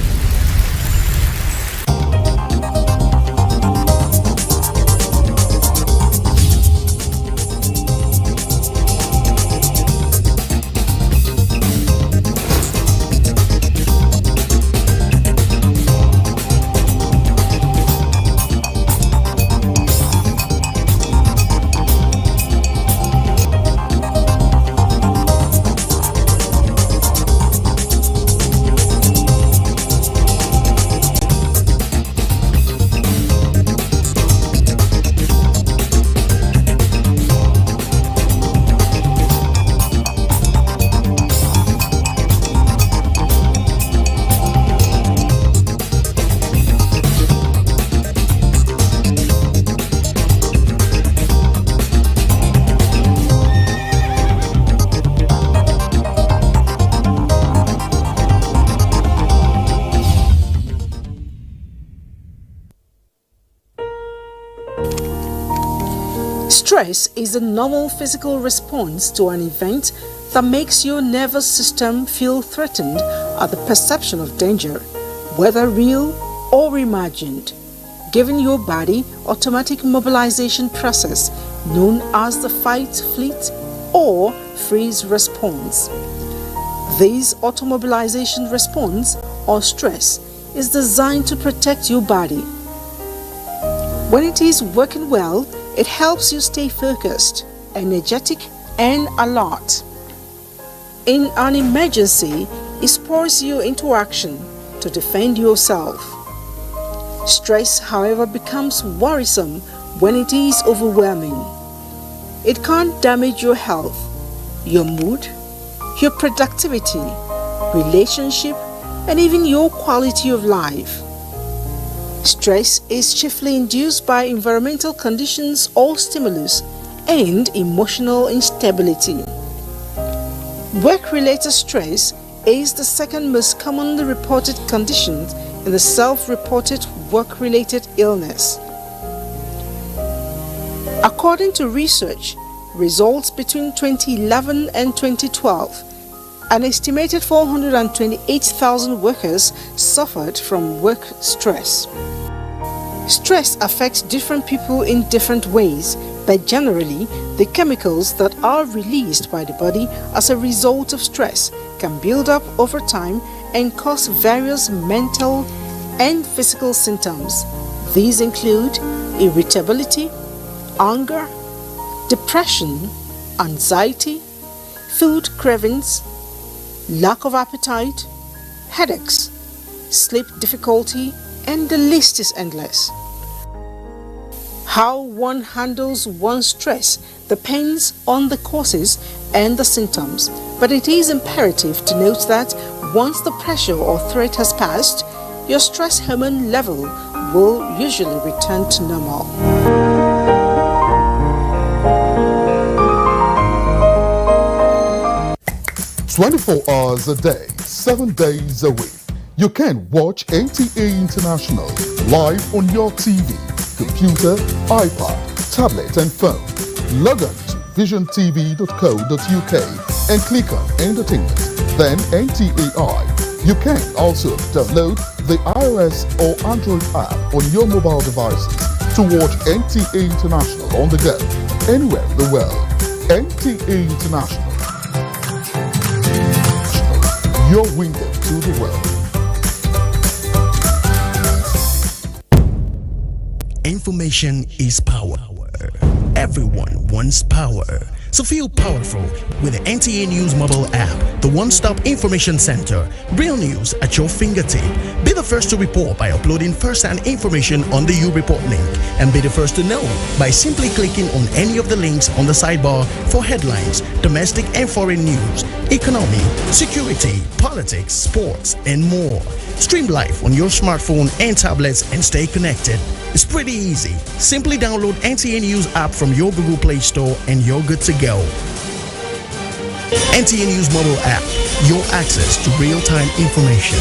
Stress is a normal physical response to an event that makes your nervous system feel threatened at the perception of danger, whether real or imagined, giving your body automatic mobilization process known as the fight, flight, or freeze response. This automobilization response, or stress, is designed to protect your body. When it is working well, it helps you stay focused, energetic, and alert. In an emergency, it spurs you into action to defend yourself. Stress, however, becomes worrisome when it is overwhelming. It can damage your health, your mood, your productivity, relationship, and even your quality of life. Stress is chiefly induced by environmental conditions or stimulus and emotional instability. Work-related stress is the second most commonly reported condition in the self-reported work-related illness. According to research results between 2011 and 2012, an estimated 428,000 workers suffered from work stress. Stress affects different people in different ways, but generally, the chemicals that are released by the body as a result of stress can build up over time and cause various mental and physical symptoms. These include irritability, anger, depression, anxiety, food cravings, lack of appetite, headaches, sleep difficulty, and the list is endless. How one handles one's stress depends on the causes and the symptoms, but it is imperative to note that once the pressure or threat has passed, your stress hormone level will usually return to normal. 24 hours a day, 7 days a week. You can watch NTA International live on your TV, computer, iPad, tablet and phone. Log on to visiontv.co.uk and click on Entertainment, then NTAI. You can also download the iOS or Android app on your mobile devices to watch NTA International on the go, anywhere in the world. NTA International, your window to the world. Information is power. Everyone wants power. So feel powerful with the NTA News mobile app, the one-stop information center. Real news at your fingertip. Be the first to report by uploading first-hand information on the U-Report link, and be the first to know by simply clicking on any of the links on the sidebar for headlines, domestic and foreign news, economy, security, politics, sports, and more. Stream live on your smartphone and tablets and stay connected. It's pretty easy. Simply download NTA News app from your Google Play Store and you're good to go. NTA News mobile app, your access to real-time information.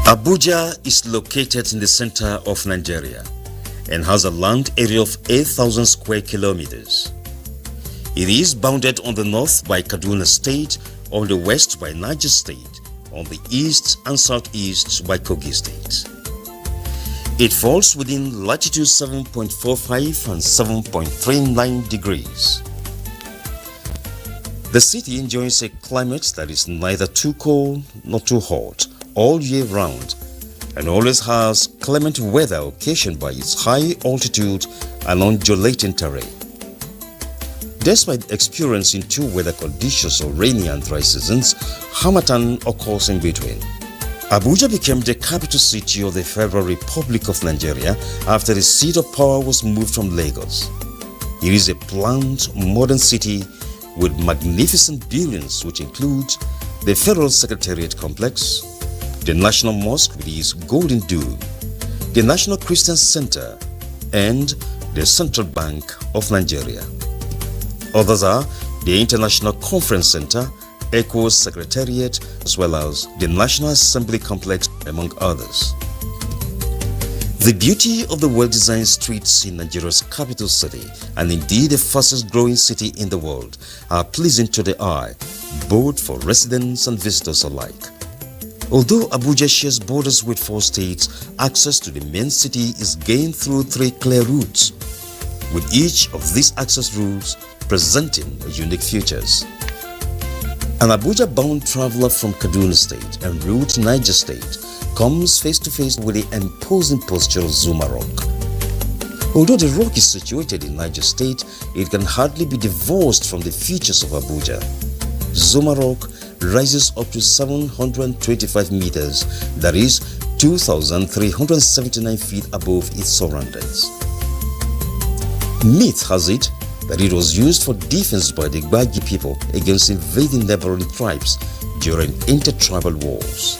Abuja is located in the center of Nigeria and has a land area of 8,000 square kilometers. It is bounded on the north by Kaduna State, on the west by Niger State, on the east and southeast by Kogi State. It falls within latitude 7.45 and 7.39 degrees. The city enjoys a climate that is neither too cold nor too hot all year round, and always has clement weather occasioned by its high altitude and undulating terrain. Despite experiencing two weather conditions of rainy and dry seasons, Harmattan occurs in between. Abuja became the capital city of the Federal Republic of Nigeria after the seat of power was moved from Lagos. It is a planned modern city with magnificent buildings which include the Federal Secretariat Complex, the National Mosque with its golden dome, the National Christian Center, and the Central Bank of Nigeria. Others are the International Conference Center, ECOWAS Secretariat, as well as the National Assembly Complex, among others. The beauty of the well-designed streets in Nigeria's capital city, and indeed the fastest growing city in the world, are pleasing to the eye, both for residents and visitors alike. Although Abuja shares borders with 4 states, access to the main city is gained through 3 clear routes, with each of these access routes presenting unique features. An Abuja-bound traveler from Kaduna State en route to Niger State comes face to face with the imposing posture of Zuma Rock. Although the rock is situated in Niger State, it can hardly be divorced from the features of Abuja. Zuma Rock rises up to 725 meters, that is 2,379 feet above its surroundings. Myth has it that it was used for defense by the Gbagi people against invading neighboring tribes during intertribal wars.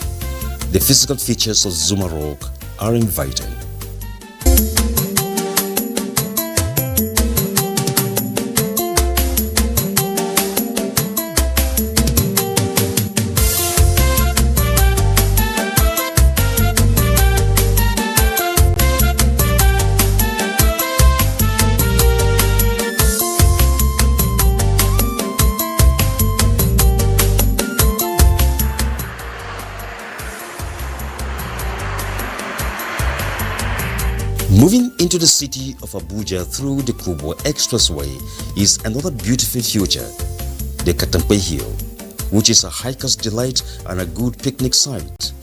The physical features of Zuma Rock are inviting. Moving into the city of Abuja through the Kubwa Expressway is another beautiful feature, the Katampe Hill, which is a hiker's delight and a good picnic site.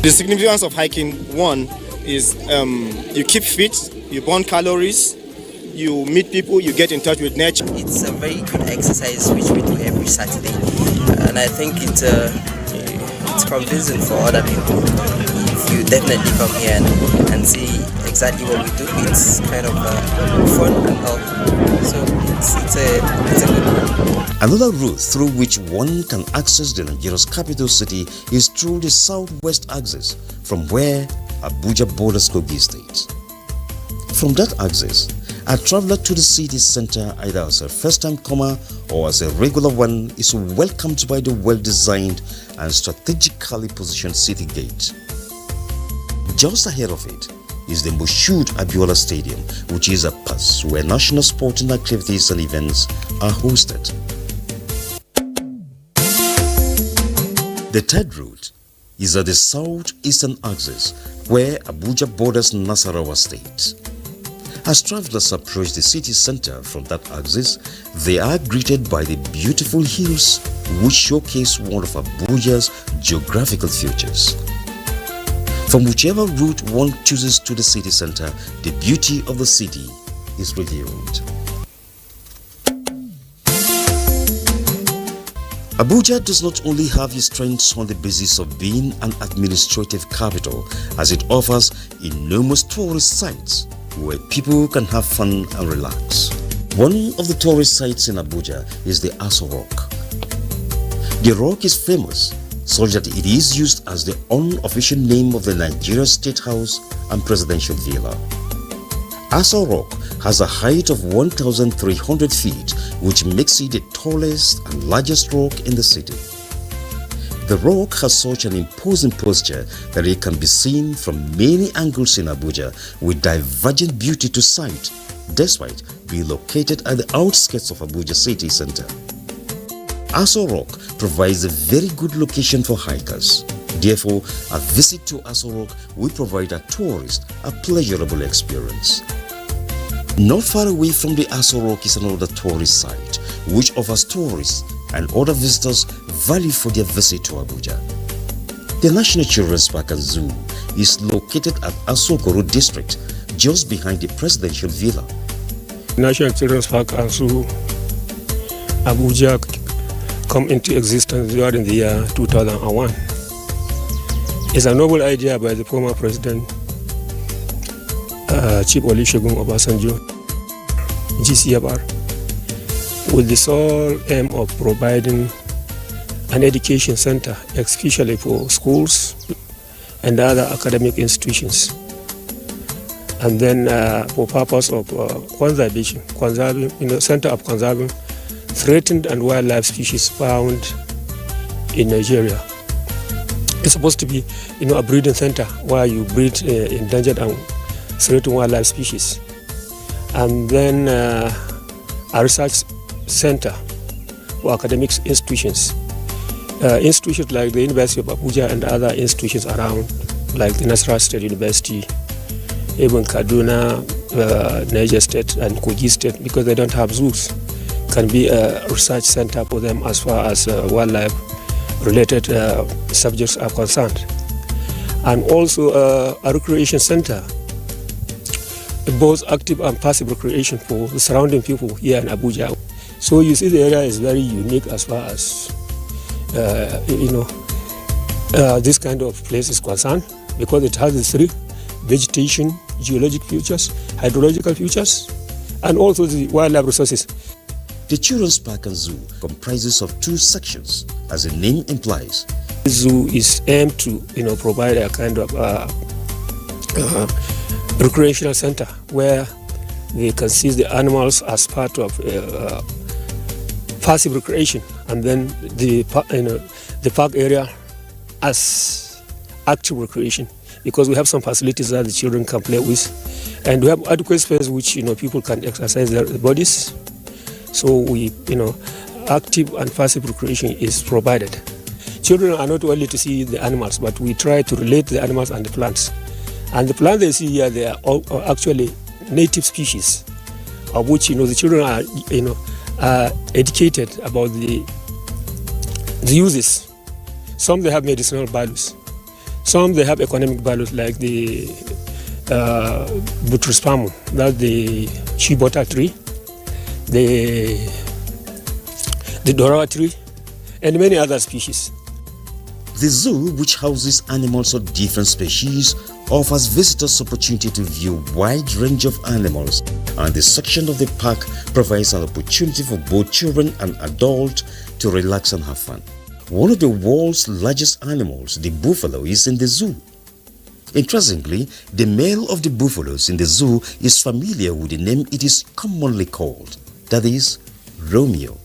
The significance of hiking, one, is you keep fit, you burn calories, you meet people, you get in touch with nature. It's a very good exercise which we do every Saturday, and I think it's convincing for other people. If you definitely come here and see exactly what we do, it's kind of fun and all. So it's a good one. Another route through which one can access the Nigeria's capital city is through the southwest axis, from where Abuja borders Kogi State. From that axis, a traveler to the city center, either as a first-time comer or as a regular one, is welcomed by the well-designed and strategically positioned city gate. Just ahead of it is the Moshood Abiola Stadium, which is a pass where national sporting activities and events are hosted. The third route is at the southeastern axis, where Abuja borders Nasarawa State. As travelers approach the city center from that axis, they are greeted by the beautiful hills which showcase one of Abuja's geographical features. From whichever route one chooses to the city center, the beauty of the city is revealed. Abuja does not only have its strengths on the basis of being an administrative capital, as it offers enormous tourist sites where people can have fun and relax. One of the tourist sites in Abuja is the Aso Rock. The rock is famous such that it is used as the unofficial name of the Nigeria State House and Presidential Villa. Aso Rock has a height of 1,300 feet, which makes it the tallest and largest rock in the city. The rock has such an imposing posture that it can be seen from many angles in Abuja with divergent beauty to sight, despite being located at the outskirts of Abuja city center. Aso Rock provides a very good location for hikers. Therefore, a visit to Aso Rock will provide a tourist a pleasurable experience. Not far away from the Aso Rock is another tourist site, which offers tourists and other visitors value for their visit to Abuja. The National Children's Park and Zoo is located at Asokoro District, just behind the Presidential Villa. National Children's Park and Zoo, Abuja, come into existence during the year 2001. It's a noble idea by the former president, Chief Olusegun Obasanjo, GCFR, with the sole aim of providing an education center, especially for schools and other academic institutions. And then for purpose of conserving, in the center of conserving threatened and wildlife species found in Nigeria. It's supposed to be, a breeding center where you breed endangered and threatened wildlife species. And then a research center for academic institutions. Institutions like the University of Abuja and other institutions around, like the Nasarawa State University, even Kaduna, Niger State and Kogi State, because they don't have zoos, can be a research center for them as far as wildlife related subjects are concerned. And also a recreation center, both active and passive recreation for the surrounding people here in Abuja. So you see the area is very unique as far as this kind of place is concerned, because it has the three: vegetation, geologic features, hydrological features, and also the wildlife resources. The Children's Park and Zoo comprises of two sections, as the name implies. The zoo is aimed to, provide a kind of recreational center where they can see the animals as part of passive recreation, and then the park area as active recreation, because we have some facilities that the children can play with, and we have adequate space which people can exercise their bodies. So we, active and passive recreation is provided. Children are not only to see the animals, but we try to relate the animals and the plants. And the plants they see here, they are all actually native species, of which the children are educated about the uses. Some they have medicinal values, some they have economic values, like the butyrispamum, that's the shea butter tree, the dorawa tree, and many other species. The zoo, which houses animals of different species, offers visitors opportunity to view a wide range of animals, and the section of the park provides an opportunity for both children and adults to relax and have fun. One of the world's largest animals, the buffalo, is in the zoo. Interestingly, the male of the buffaloes in the zoo is familiar with the name it is commonly called, that is, Romeo.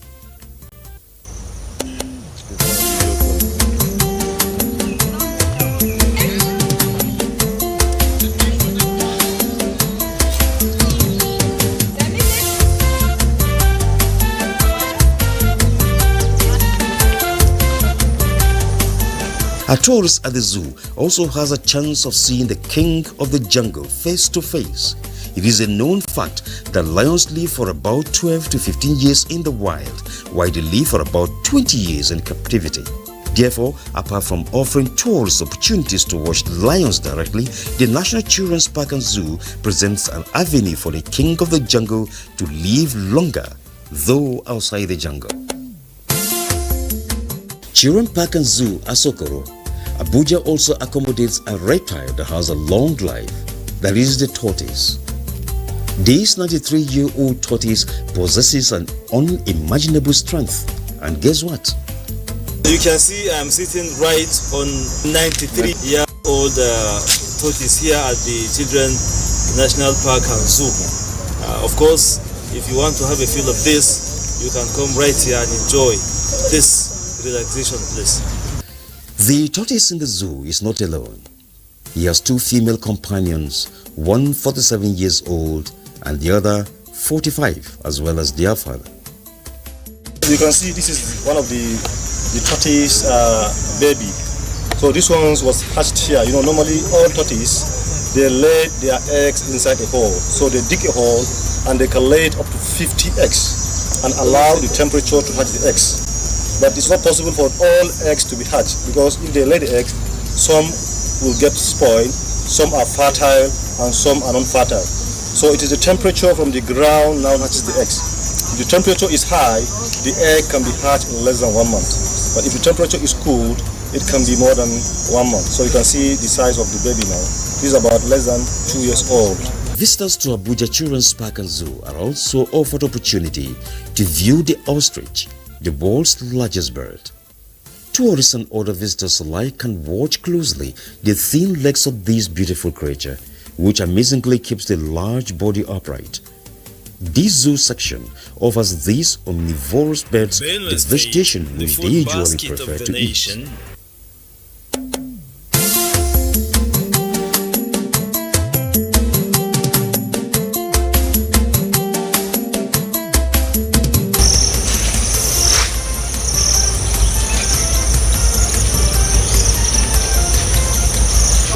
A tourist at the zoo also has a chance of seeing the king of the jungle face to face. It is a known fact that lions live for about 12 to 15 years in the wild, while they live for about 20 years in captivity. Therefore, apart from offering tourists opportunities to watch lions directly, the National Children's Park and Zoo presents an avenue for the king of the jungle to live longer, though outside the jungle. Children's Park and Zoo, Asokoro, Abuja also accommodates a reptile that has a long life, that is the tortoise. This 93-year-old tortoise possesses an unimaginable strength, and guess what? You can see I'm sitting right on 93-year-old tortoise here at the Children's National Park and Zoo. Of course, if you want to have a feel of this, you can come right here and enjoy this relaxation place. The tortoise in the zoo is not alone. He has two female companions, one 47 years old and the other 45, as well as their father. You can see this is one of the tortoise baby. So this one was hatched here. Normally all tortoise, they lay their eggs inside a hole. So they dig a hole and they can lay up to 50 eggs and allow the temperature to hatch the eggs. But it's not possible for all eggs to be hatched, because if they lay the eggs, some will get spoiled, some are fertile, and some are non-fertile. So it is the temperature from the ground now hatches the eggs. If the temperature is high, the egg can be hatched in less than 1 month. But if the temperature is cooled, it can be more than 1 month. So you can see the size of the baby now. He's about less than 2 years old. Visitors to Abuja Children's Park and Zoo are also offered opportunity to view the ostrich, the world's largest bird. Tourists and other visitors alike can watch closely the thin legs of this beautiful creature, which amazingly keeps the large body upright. This zoo section offers these omnivorous birds the vegetation which they usually prefer to eat.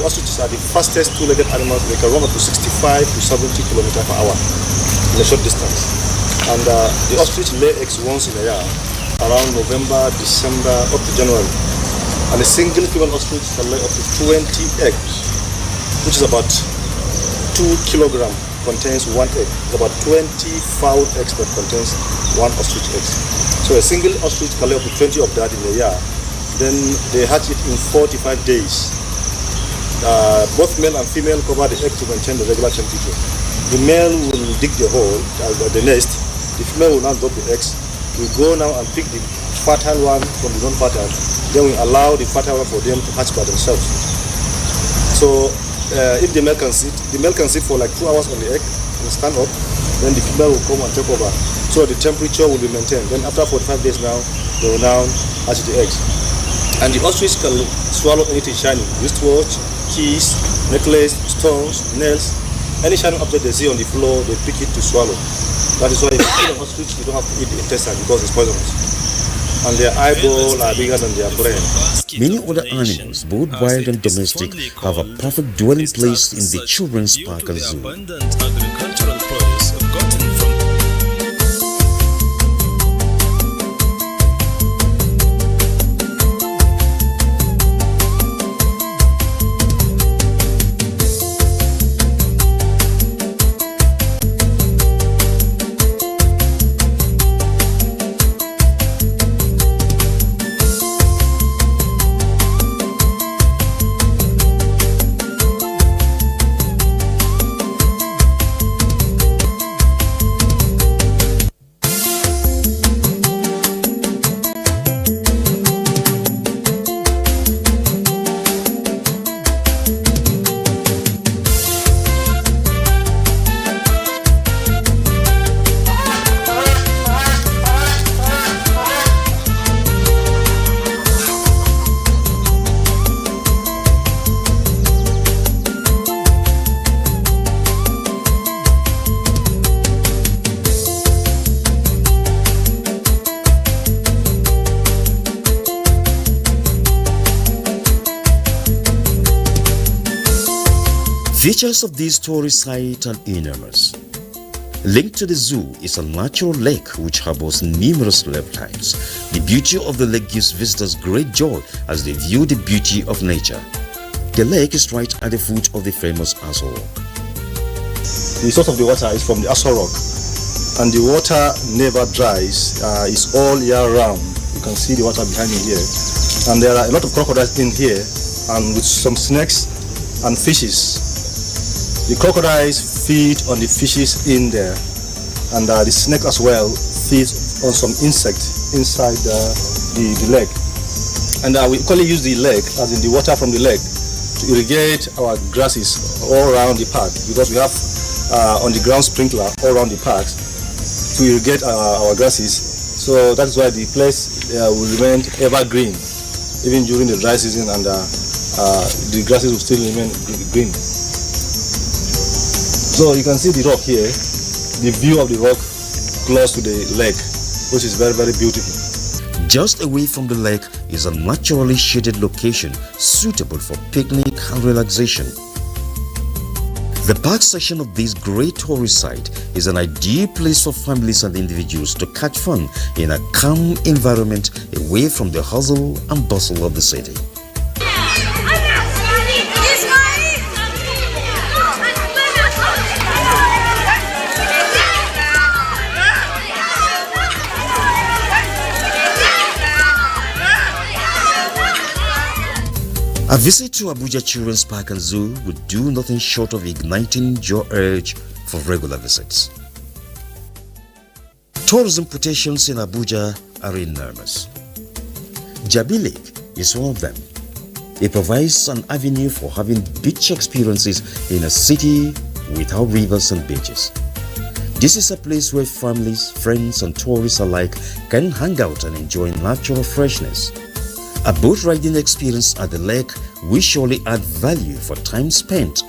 ostriches are the fastest two-legged animals. They can run up to 65 to 70 kilometers per hour in a short distance. And the ostrich lay eggs once in a year, around November, December, up to January. And a single female ostrich can lay up to 20 eggs, which is about 2 kilograms, contains one egg. It's about 20 fowl eggs that contains one ostrich egg. So a single ostrich can lay up to 20 of that in a year. Then they hatch it in 45 days. Both male and female cover the egg to maintain the regular temperature. The male will dig the hole, the nest. The female will now drop the eggs. We go now and pick the fertile one from the non-fertile. Then we allow the fertile one for them to hatch by themselves. So if the male can sit for like 2 hours on the egg and stand up. Then the female will come and take over. So the temperature will be maintained. Then after 45 days now, they will now hatch the eggs. And the ostrich can swallow anything shiny. Wristwatch, keys, necklace, stones, nails. Any shiny object they see on the floor, they pick it to swallow. That is why if you kill an ostrich, you don't have to eat the intestine because it's poisonous. And their eyeballs are bigger than their brain. Many other animals, both wild and domestic, have a perfect dwelling place in the children's park and zoo. Features of this tourist site are enormous. Linked to the zoo is a natural lake which harbors numerous reptiles. The beauty of the lake gives visitors great joy as they view the beauty of nature. The lake is right at the foot of the famous Aso Rock. The source of the water is from the Aso Rock, and the water never dries. It's all year round. You can see the water behind me here. And there are a lot of crocodiles in here, and with some snakes and fishes. The crocodiles feed on the fishes in there, and the snake as well feeds on some insects inside the lake. And we equally use the lake, as in the water from the lake, to irrigate our grasses all around the park, because we have on the ground sprinkler all around the parks to irrigate our grasses. So that is why the place will remain evergreen even during the dry season, and the grasses will still remain green. So you can see the rock here, the view of the rock close to the lake, which is very, very beautiful. Just away from the lake is a naturally shaded location suitable for picnic and relaxation. The park section of this great tourist site is an ideal place for families and individuals to catch fun in a calm environment away from the hustle and bustle of the city. A visit to Abuja Children's Park and Zoo would do nothing short of igniting your urge for regular visits. Tourism potentials in Abuja are enormous. Jabi Lake is one of them. It provides an avenue for having beach experiences in a city without rivers and beaches. This is a place where families, friends and tourists alike can hang out and enjoy natural freshness. A boat riding experience at the lake will surely add value for time spent.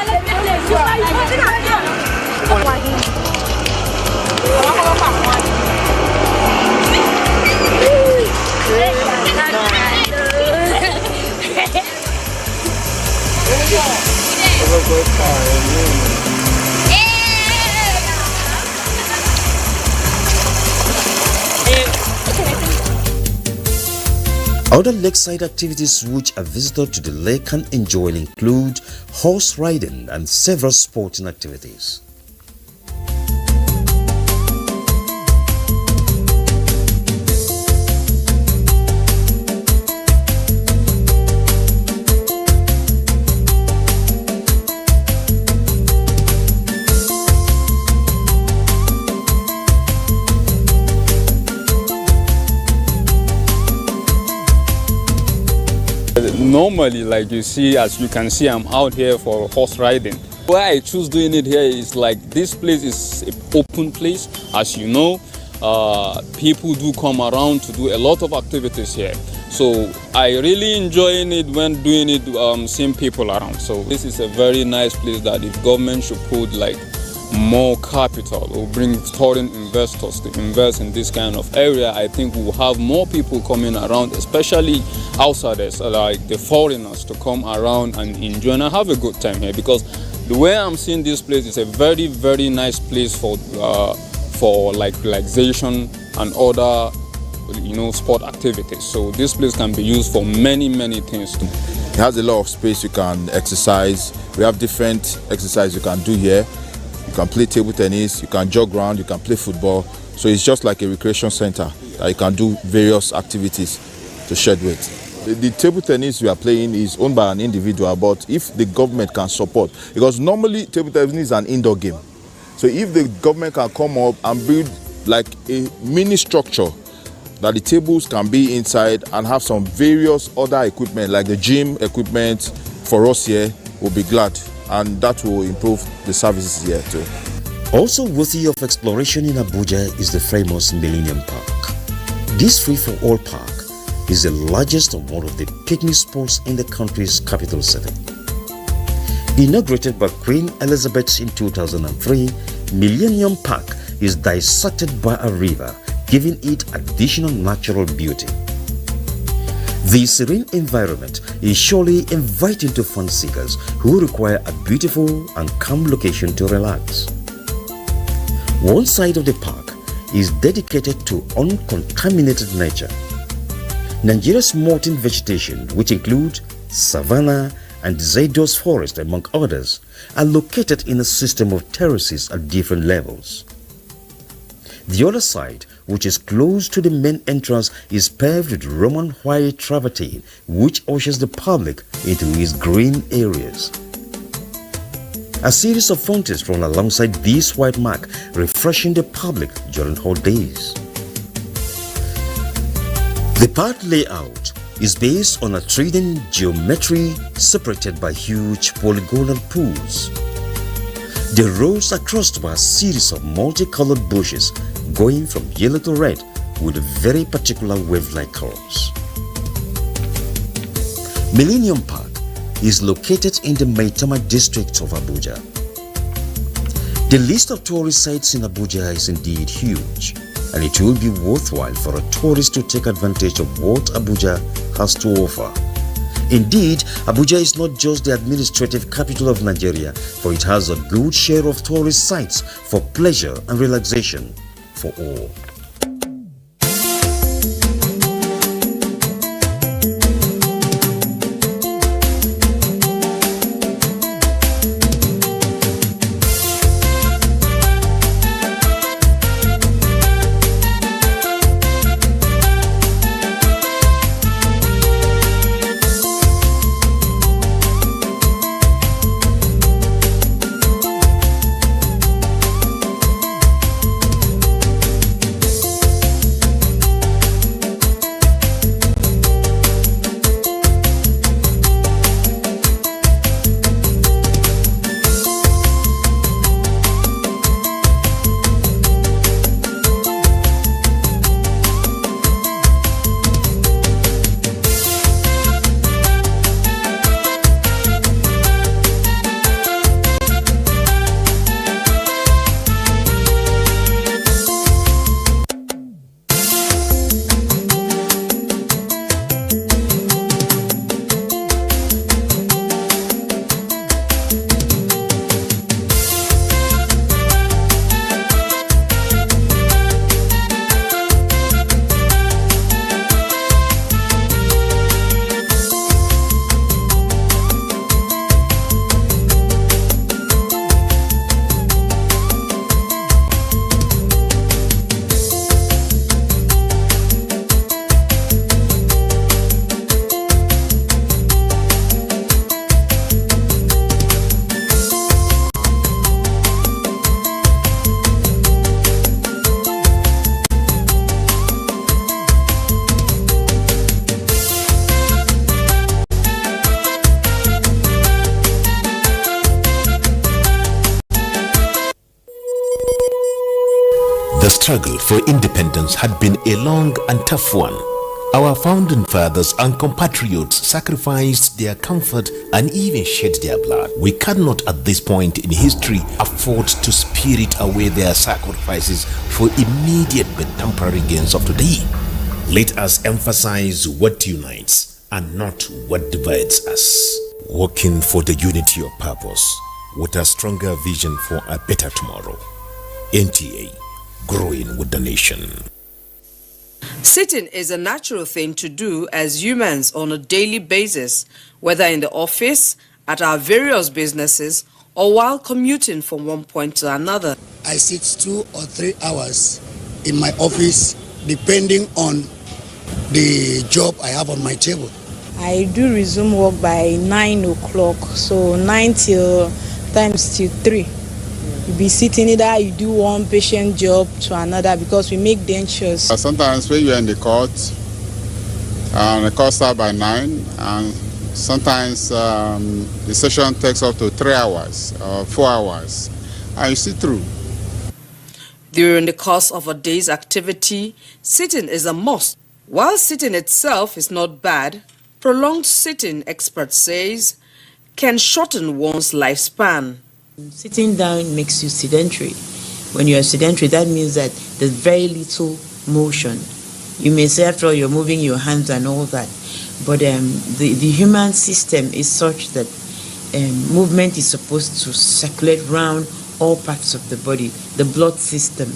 Other lakeside activities which a visitor to the lake can enjoy include horse riding and several sporting activities. Normally, like as you can see, I'm out here for horse riding. Why I choose doing it here is like this place is an open place. As you know, people do come around to do a lot of activities here. So I really enjoying it when doing it, seeing people around. So this is a very nice place that the government should put like more capital or bring foreign investors to invest in this kind of area. I think we will have more people coming around, especially outsiders like the foreigners, to come around and enjoy and have a good time here, because the way I'm seeing this place is a very, very nice place for like relaxation and other sport activities. So this place can be used for many things too. It has a lot of space you can exercise. We have different exercises you can do here. You can play table tennis, you can jog around, you can play football. So it's just like a recreation center that you can do various activities to shed weight. The table tennis we are playing is owned by an individual, but if the government can support, because normally table tennis is an indoor game. So if the government can come up and build like a mini structure that the tables can be inside and have some various other equipment like the gym equipment for us here, we'll be glad. And that will improve the services here too. Also worthy of exploration in Abuja is the famous Millennium Park. This free-for-all park is the largest and one of the picnic spots in the country's capital city. Inaugurated by Queen Elizabeth in 2003, Millennium Park is dissected by a river, giving it additional natural beauty. The serene environment is surely inviting to fun seekers who require a beautiful and calm location to relax. One side of the park is dedicated to uncontaminated nature. Nigeria's mountain vegetation, which include savanna and deciduous forest among others, are located in a system of terraces at different levels. The other side, which is close to the main entrance, is paved with Roman white travertine, which ushers the public into its green areas. A series of fountains run alongside this white mark, refreshing the public during hot days. The park layout is based on a trident geometry separated by huge polygonal pools. The roads are crossed by a series of multicolored bushes going from yellow to red with very particular wave-like colors. Millennium Park is located in the Maitama district of Abuja. The list of tourist sites in Abuja is indeed huge, and it will be worthwhile for a tourist to take advantage of what Abuja has to offer. Indeed, Abuja is not just the administrative capital of Nigeria, for it has a good share of tourist sites for pleasure and relaxation for all. struggle for independence had been a long and tough one. Our founding fathers and compatriots sacrificed their comfort and even shed their blood. We cannot at this point in history afford to spirit away their sacrifices for immediate but temporary gains of today. Let us emphasize what unites and not what divides us. Working for the unity of purpose with a stronger vision for a better tomorrow. NTA, growing with the nation. Sitting is a natural thing to do as humans on a daily basis, whether in the office, at our various businesses, or while commuting from one point to another. I sit 2 or 3 hours in my office, depending on the job I have on my table. I do resume work by 9 o'clock, so 9 till 3. You be sitting either you do one patient job to another because we make dentures. Sometimes when you're in the court, the court starts by 9, and sometimes the session takes up to 3 hours or 4 hours, and you sit through. During the course of a day's activity, sitting is a must. While sitting itself is not bad, prolonged sitting, experts says, can shorten one's lifespan. Sitting down makes you sedentary. When you are sedentary, that means that there's very little motion. You may say after all you're moving your hands and all that, but the human system is such that movement is supposed to circulate around all parts of the body, the blood system.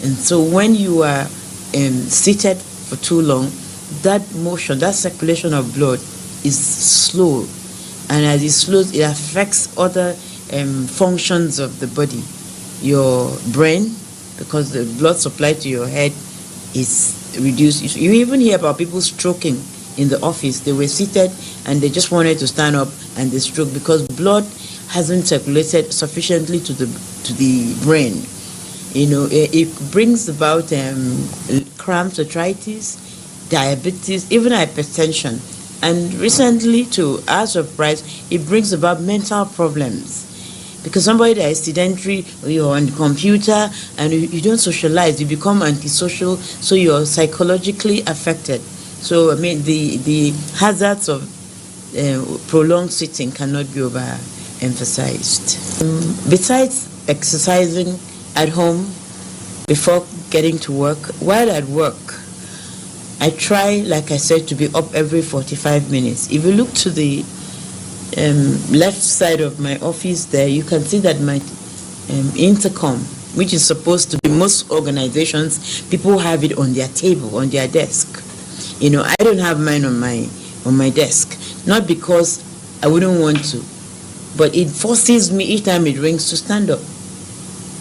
And so when you are seated for too long, that motion, that circulation of blood is slow. And as it slows, it affects other functions of the body. Your brain, because the blood supply to your head is reduced. You even hear about people stroking in the office. They were seated and they just wanted to stand up and they stroke because blood hasn't circulated sufficiently to the brain. You know, it brings about cramps, arthritis, diabetes, even hypertension. And recently, to our surprise, it brings about mental problems. Because somebody that is sedentary, you're on the computer and you don't socialize, you become antisocial, so you're psychologically affected. So, I mean, the hazards of prolonged sitting cannot be overemphasized. Besides exercising at home before getting to work, while at work, I try, like I said, to be up every 45 minutes. If you look to the left side of my office there, you can see that my intercom, which is supposed to be most organizations, people have it on their table, on their desk. You know, I don't have mine on my desk, not because I wouldn't want to, but it forces me each time it rings to stand up.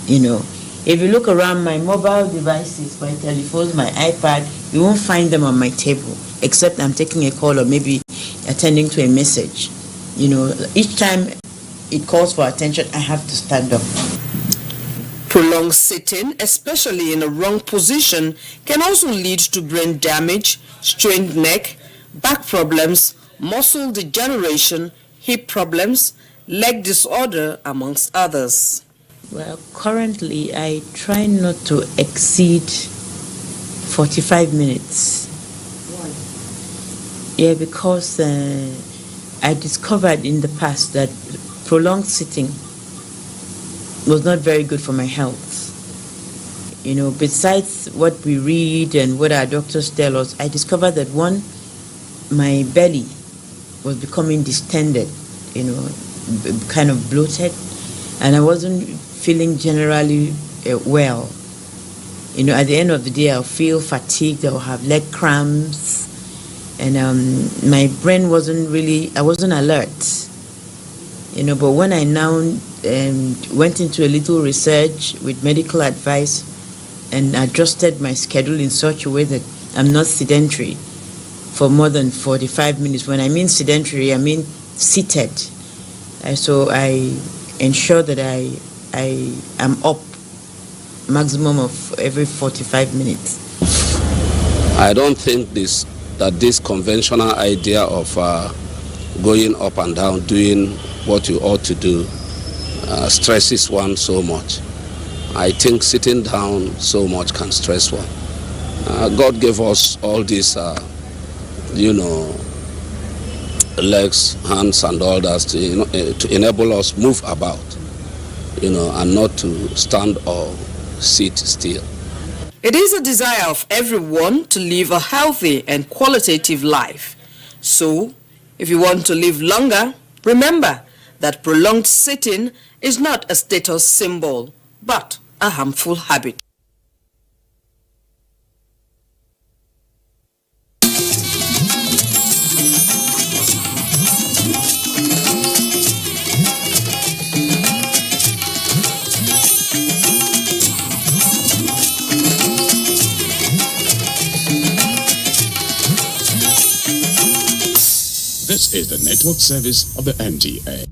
You know, if you look around my mobile devices, my telephones, my iPad, you won't find them on my table, except I'm taking a call or maybe attending to a message. You know, each time it calls for attention, I have to stand up. Prolonged sitting, especially in a wrong position, can also lead to brain damage, strained neck, back problems, muscle degeneration, hip problems, leg disorder, amongst others. Well, currently I try not to exceed 45 minutes. Why? Yeah, because I discovered in the past that prolonged sitting was not very good for my health. You know, besides what we read and what our doctors tell us, I discovered that one, my belly was becoming distended, you know, kind of bloated, and I wasn't feeling generally well. You know, at the end of the day, I'll feel fatigued, I'll have leg cramps, and my brain wasn't alert. You know, but when I now went into a little research with medical advice and adjusted my schedule in such a way that I'm not sedentary for more than 45 minutes. When I mean sedentary, I mean seated. So I ensure that I am up maximum of every 45 minutes. I don't think that this conventional idea of going up and down, doing what you ought to do, stresses one so much. I think sitting down so much can stress one. God gave us all these, legs, hands, and all that to enable us move about, and not to stand or sit still. It is a desire of everyone to live a healthy and qualitative life. So, if you want to live longer, remember that prolonged sitting is not a status symbol, but a harmful habit. This is the network service of the NTA.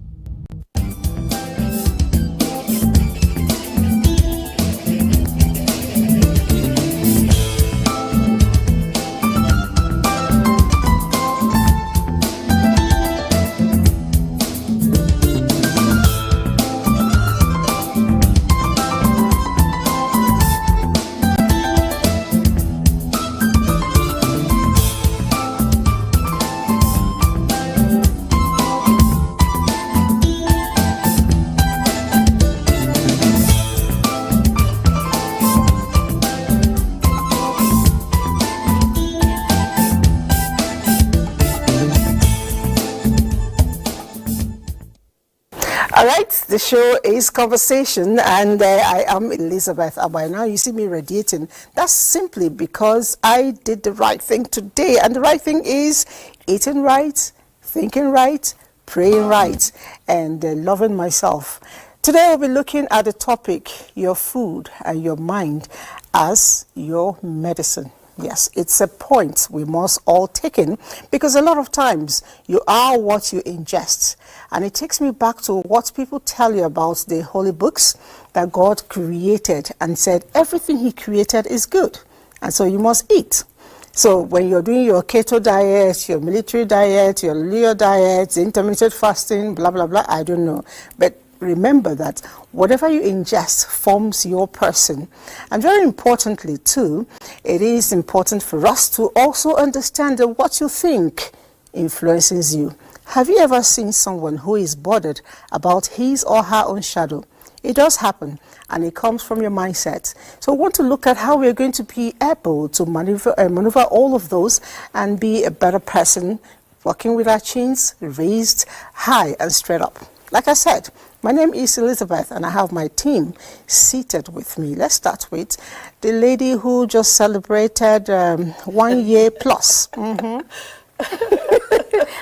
All right, the show is Conversation, and I am Elizabeth. By now you see me radiating. That's simply because I did the right thing today, and the right thing is eating right, thinking right, praying right, and loving myself. Today we'll be looking at the topic, your food and your mind as your medicine. Yes, it's a point we must all take in, because a lot of times you are what you ingest. And it takes me back to what people tell you about the holy books that God created and said everything he created is good. And so you must eat. So when you're doing your keto diet, your military diet, your Leo diet, intermittent fasting, blah, blah, blah, I don't know. But remember that whatever you ingest forms your person. And very importantly too, it is important for us to also understand that what you think influences you. Have you ever seen someone who is bothered about his or her own shadow? It does happen, and it comes from your mindset. So we want to look at how we're going to be able to maneuver all of those and be a better person, walking with our chins raised high and straight up. Like I said, my name is Elizabeth, and I have my team seated with me. Let's start with the lady who just celebrated 1 year plus.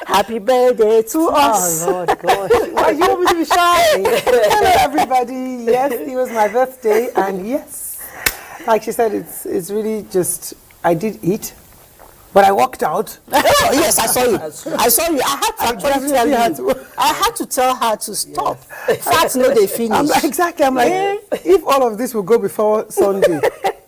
Happy birthday to us. Oh, Lord, gosh. Why you want me to be shy? Hello, everybody. Yes, it was my birthday, and yes, like she said, it's really just, I did eat, but I walked out. Oh, yes, I saw you. I saw you. I had to actually tell you. I had to tell her to stop. Facts no they finish. Exactly. I'm like, if all of this will go before Sunday.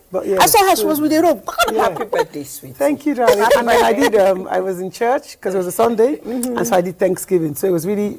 But yeah, I saw her, she was with the robe. Yeah. Happy birthday, sweet. Thank you, darling. And I did, I was in church because it was a Sunday, and so I did Thanksgiving. So it was really